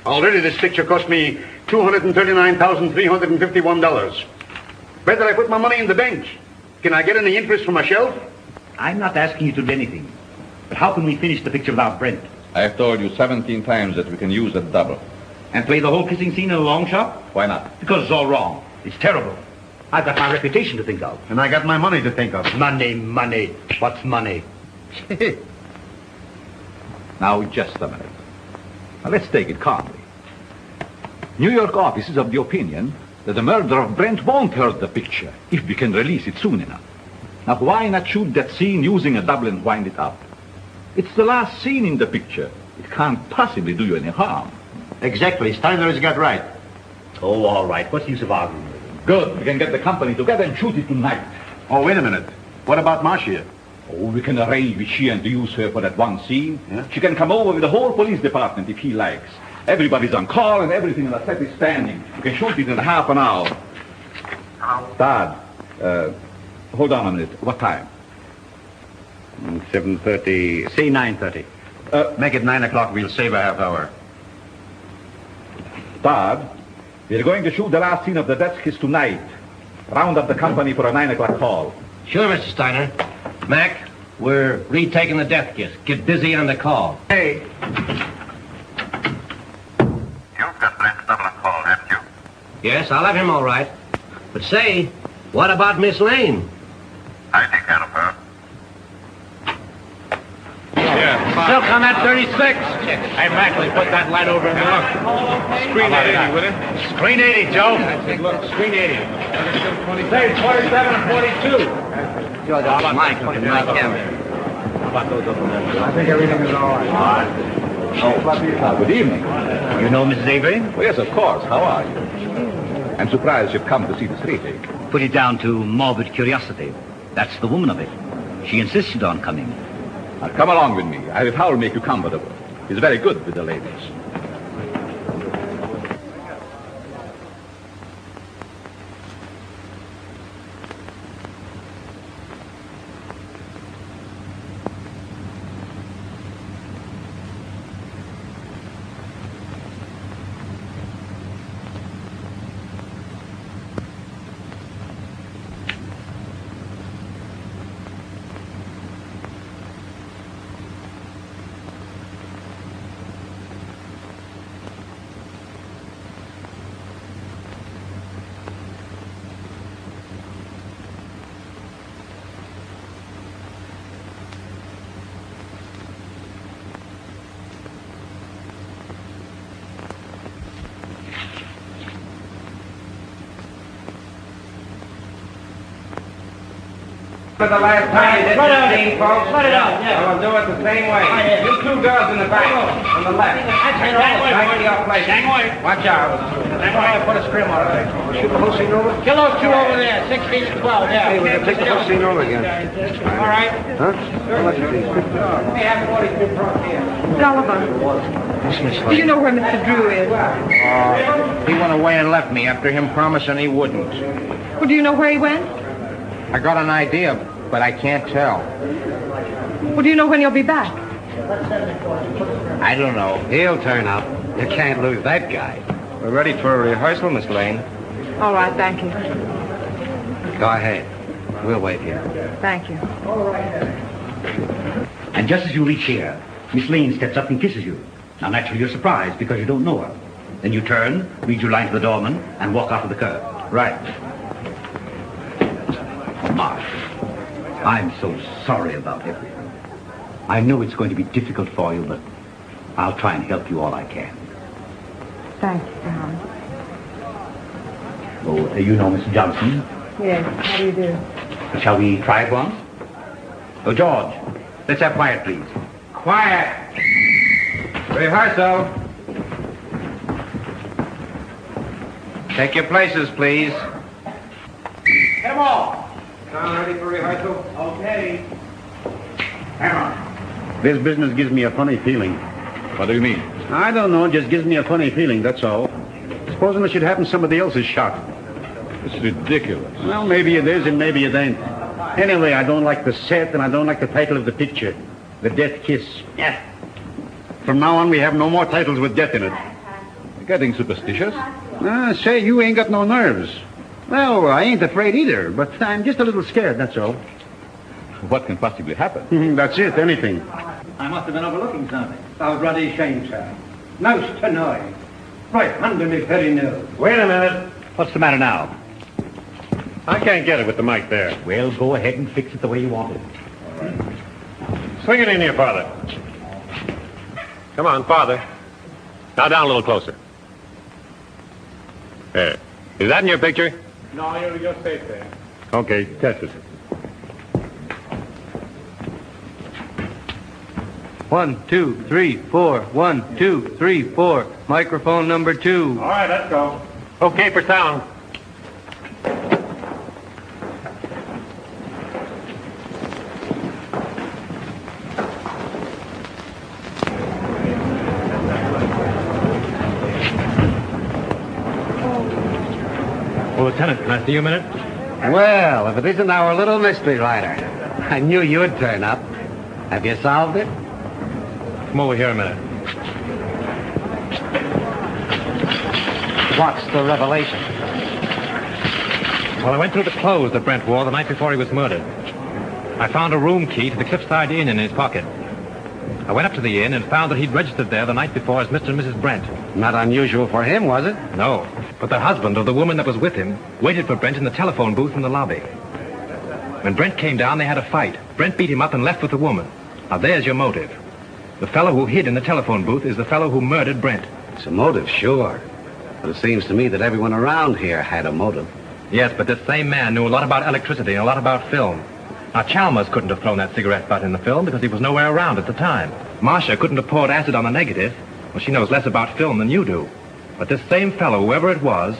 Already this picture cost me $239,351. Better I put my money in the bank. Can I get any interest from a shelf? I'm not asking you to do anything. But how can we finish the picture without Brent? I've told you 17 times that we can use a double. And play the whole kissing scene in a long shot? Why not? Because it's all wrong. It's terrible. I've got my reputation to think of. And I got my money to think of. Money. What's money? Now, just a minute. Now, let's take it calmly. New York office is of the opinion that the murder of Brent won't hurt the picture if we can release it soon enough. Now, why not shoot that scene using a double and wind it up? It's the last scene in the picture. It can't possibly do you any harm. Exactly. Steiner has got right. Oh, all right. What's the use of arguing? Good. We can get the company together and shoot it tonight. Oh, wait a minute. What about Marcia? Oh, we can arrange with she and use her for that one scene. Yeah? She can come over with the whole police department if he likes. Everybody's on call and everything in the set is standing. We can shoot it in half an hour. Hello? Dad, hold on a minute. What time? 7:30. Say 9:30. Make it 9 o'clock. We'll save a half hour. Dad, we're going to shoot the last scene of the death kiss tonight. Round up the company for a 9 o'clock call. Sure, Mr. Steiner. Mac, we're retaking the death kiss. Get busy on the call. Hey. You've got Brent's double on call, haven't you? Yes, I'll have him all right. But say, what about Miss Lane? I take care of her. Still come at 36. Hey, Mac, let's put that light over in the look. Screen 80, will it? Screen 80, Joe. Look, screen 80. Say 27 and 42. George, that's my camera. How about those over there? I think everything is all right. Good evening. You know Mrs. Avery? Oh, yes, of course. How are you? I'm surprised you've come to see the street. Put it down to morbid curiosity. That's the woman of it. She insisted on coming. Now, come along with me. I'll make you comfortable. He's very good with the ladies. For the last time, this scene, folks. Let it out. Yeah. We'll do it the same way. You two girls in the back, on the left. Back to your place. Watch out. Put a scrim on it. Shoot the whole scene over? Kill those two over there, 16 and 12, yeah. Hey, we're going to take the whole scene over again. All right. Huh? How much are these? Hey, have 42 front here. Gulliver, do you know where Mr. Drew is? He went away and left me after him promising he wouldn't. Well, do you know where he went? I got an idea, but I can't tell. Well, do you know when he'll be back? I don't know. He'll turn up. You can't lose that guy. We're ready for a rehearsal, Miss Lane. All right, thank you. Go ahead. We'll wait here. Thank you. And just as you reach here, Miss Lane steps up and kisses you. Now, naturally, you're surprised because you don't know her. Then you turn, read your line to the doorman, and walk off of the curb. Right. Mark, I'm so sorry about everything. I know it's going to be difficult for you, but I'll try and help you all I can. Thank you, Kahn. Oh, you know Mr. Johnson? Yes, how do you do? Shall we try it once? Oh, George, let's have quiet, please. Quiet. Rehearsal. Take your places, please. Get them all. Now ready for rehearsal? Okay. Hammons. This business gives me a funny feeling. What do you mean? I don't know, just gives me a funny feeling, that's all. Supposing it should happen somebody else is shot. It's ridiculous. Well, maybe it is and maybe it ain't. Anyway, I don't like the set and I don't like the title of the picture. The Death Kiss. Yeah. From now on, we have no more titles with death in it. You're getting superstitious. Say, you ain't got no nerves. Well, I ain't afraid either, but I'm just a little scared, that's all. What can possibly happen? That's it, anything. I must have been overlooking something. I was bloody ashamed, sir. Most annoying. Right under me very nose. Wait a minute. What's the matter now? I can't get it with the mic there. Well, go ahead and fix it the way you want it. Swing it in here, Father. Come on, Father. Now down a little closer. There. Is that in your picture? No, you just stay there. Okay, test it. 1, 2, 3, 4. 1, 2, 3, 4. Microphone number 2. All right, let's go. Okay for sound. Well, Lieutenant, can I see you a minute? Well, if it isn't our little mystery writer. I knew you'd turn up. Have you solved it? Come over here a minute. What's the revelation? Well, I went through the clothes that Brent wore the night before he was murdered. I found a room key to the Cliffside Inn in his pocket. I went up to the inn and found that he'd registered there the night before as Mr. and Mrs. Brent. Not unusual for him, was it? No, but the husband of the woman that was with him waited for Brent in the telephone booth in the lobby. When Brent came down, they had a fight. Brent beat him up and left with the woman. Now, there's your motive. The fellow who hid in the telephone booth is the fellow who murdered Brent. It's a motive, sure. But it seems to me that everyone around here had a motive. Yes, but this same man knew a lot about electricity and a lot about film. Now, Chalmers couldn't have thrown that cigarette butt in the film because he was nowhere around at the time. Marcia couldn't have poured acid on the negative. Well, she knows less about film than you do. But this same fellow, whoever it was,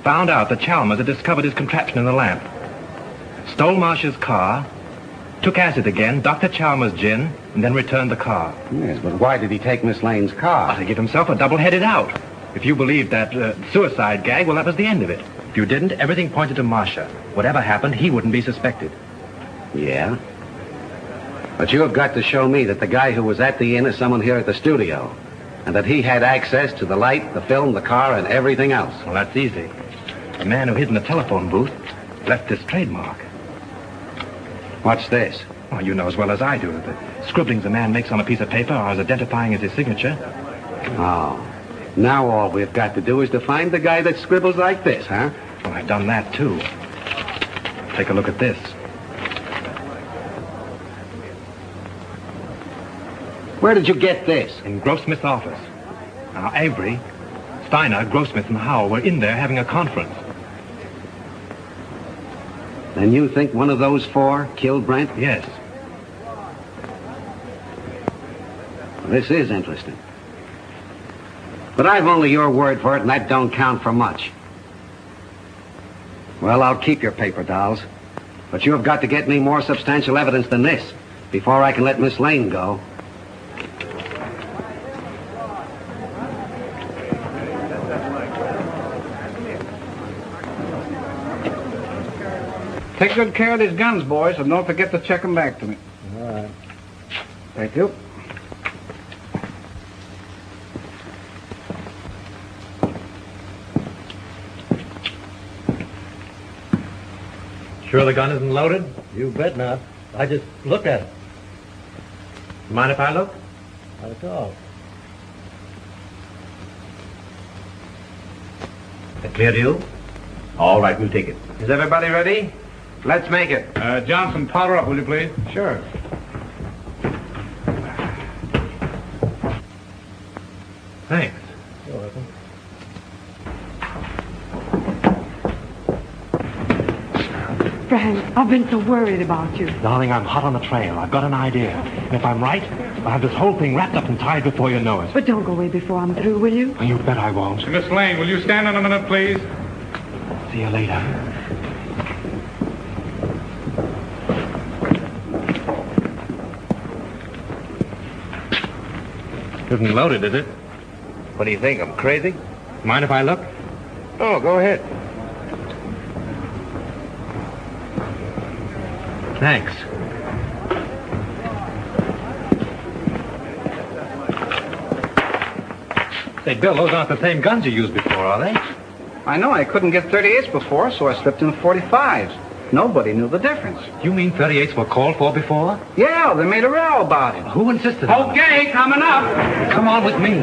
found out that Chalmers had discovered his contraption in the lamp. Stole Marcia's car, took acid again, Dr. Chalmers' gin, and then returned the car. Yes, but why did he take Miss Lane's car? To give himself a double-headed out. If you believed that suicide gag, well, that was the end of it. If you didn't, everything pointed to Marcia. Whatever happened, he wouldn't be suspected. Yeah? But you have got to show me that the guy who was at the inn is someone here at the studio, and that he had access to the light, the film, the car, and everything else. Well, that's easy. The man who hid in the telephone booth left this trademark. What's this? Well, you know as well as I do that the scribblings a man makes on a piece of paper are as identifying as his signature. Oh. Now all we've got to do is to find the guy that scribbles like this, huh? Well, I've done that, too. Take a look at this. Where did you get this? In Grossmith's office. Now, Avery, Steiner, Grossmith, and Howell were in there having a conference. Then you think one of those four killed Brent? Yes. This is interesting. But I've only your word for it, and that don't count for much. Well, I'll keep your paper dolls. But you have got to get me more substantial evidence than this before I can let Miss Lane go. Take good care of these guns, boys, and don't forget to check them back to me. All right. Thank you. Sure the gun isn't loaded? You bet not. I just looked at it. Mind if I look? Not at all. That clear to you? All right, we'll take it. Is everybody ready? Let's make it. Johnson, powder up, will you please? Sure. Thanks. You're welcome. Frank, I've been so worried about you. Darling, I'm hot on the trail. I've got an idea. And if I'm right, I'll have this whole thing wrapped up and tied before you know it. But don't go away before I'm through, will you? You bet I won't. Miss Lane, will you stand in a minute, please? See you later. Isn't loaded, is it? What do you think? I'm crazy? Mind if I look? Oh, go ahead. Thanks. Say, Bill, those aren't the same guns you used before, are they? I know I couldn't get 38s before, so I slipped in 45s. Nobody knew the difference. You mean 38s were called for before? Yeah, they made a row about it. Who insisted on it? Okay, coming up. Come on with me.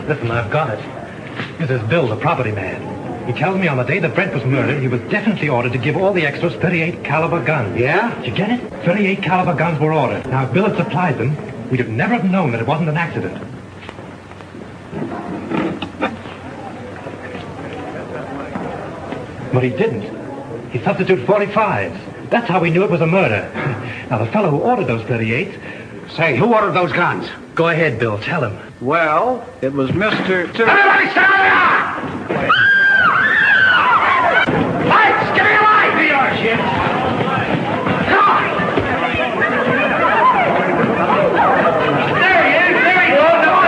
Listen, I've got it. This is Bill, the property man. He tells me on the day that Brent was murdered, he was definitely ordered to give all the extras 38 caliber guns. Yeah? Did you get it? 38 caliber guns were ordered. Now, if Bill had supplied them, we'd have never have known that it wasn't an accident. But he didn't. He substituted 45s. That's how we knew it was a murder. Now, the fellow who ordered those 38s... Say, who ordered those guns? Go ahead, Bill. Tell him. Well, it was Mr. Everybody stand down! Lights! Give me a light! Be your shit! Come on! There he is! There he goes! Up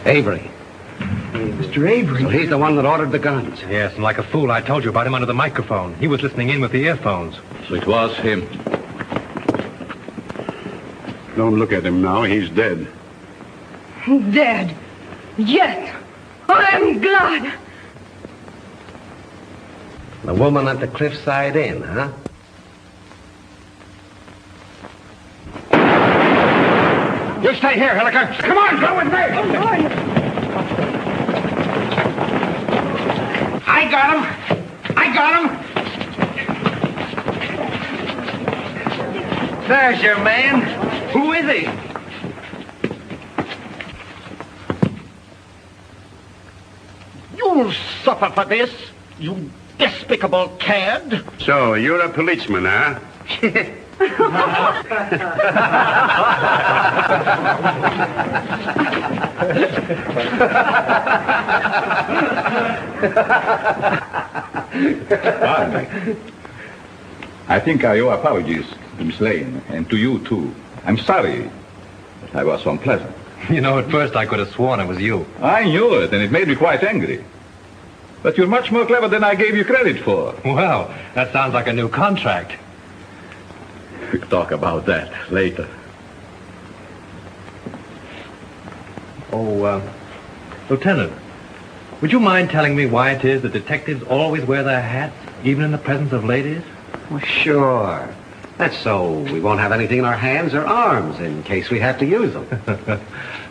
Avery. Mr. Avery? So he's the one that ordered the guns. Yes, and like a fool, I told you about him under the microphone. He was listening in with the earphones. So it was him. Don't look at him now. He's dead. Dead. Yes. I'm glad. The woman at the Cliffside Inn, huh? You stay here, Hilliker. Come on, go with me. I got him. I got him. There's your man. Who is he? You'll suffer for this, you despicable cad. So, you're a policeman, huh? I think I owe apologies to Miss Lane, and to you, too. I'm sorry. I was so unpleasant. You know, at first I could have sworn it was you. I knew it, and it made me quite angry. But you're much more clever than I gave you credit for. Well, that sounds like a new contract. We'll talk about that later. Oh, Lieutenant, would you mind telling me why it is that detectives always wear their hats, even in the presence of ladies? Well, sure. That's so we won't have anything in our hands or arms in case we have to use them.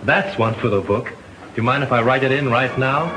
That's one for the book. Do you mind if I write it in right now?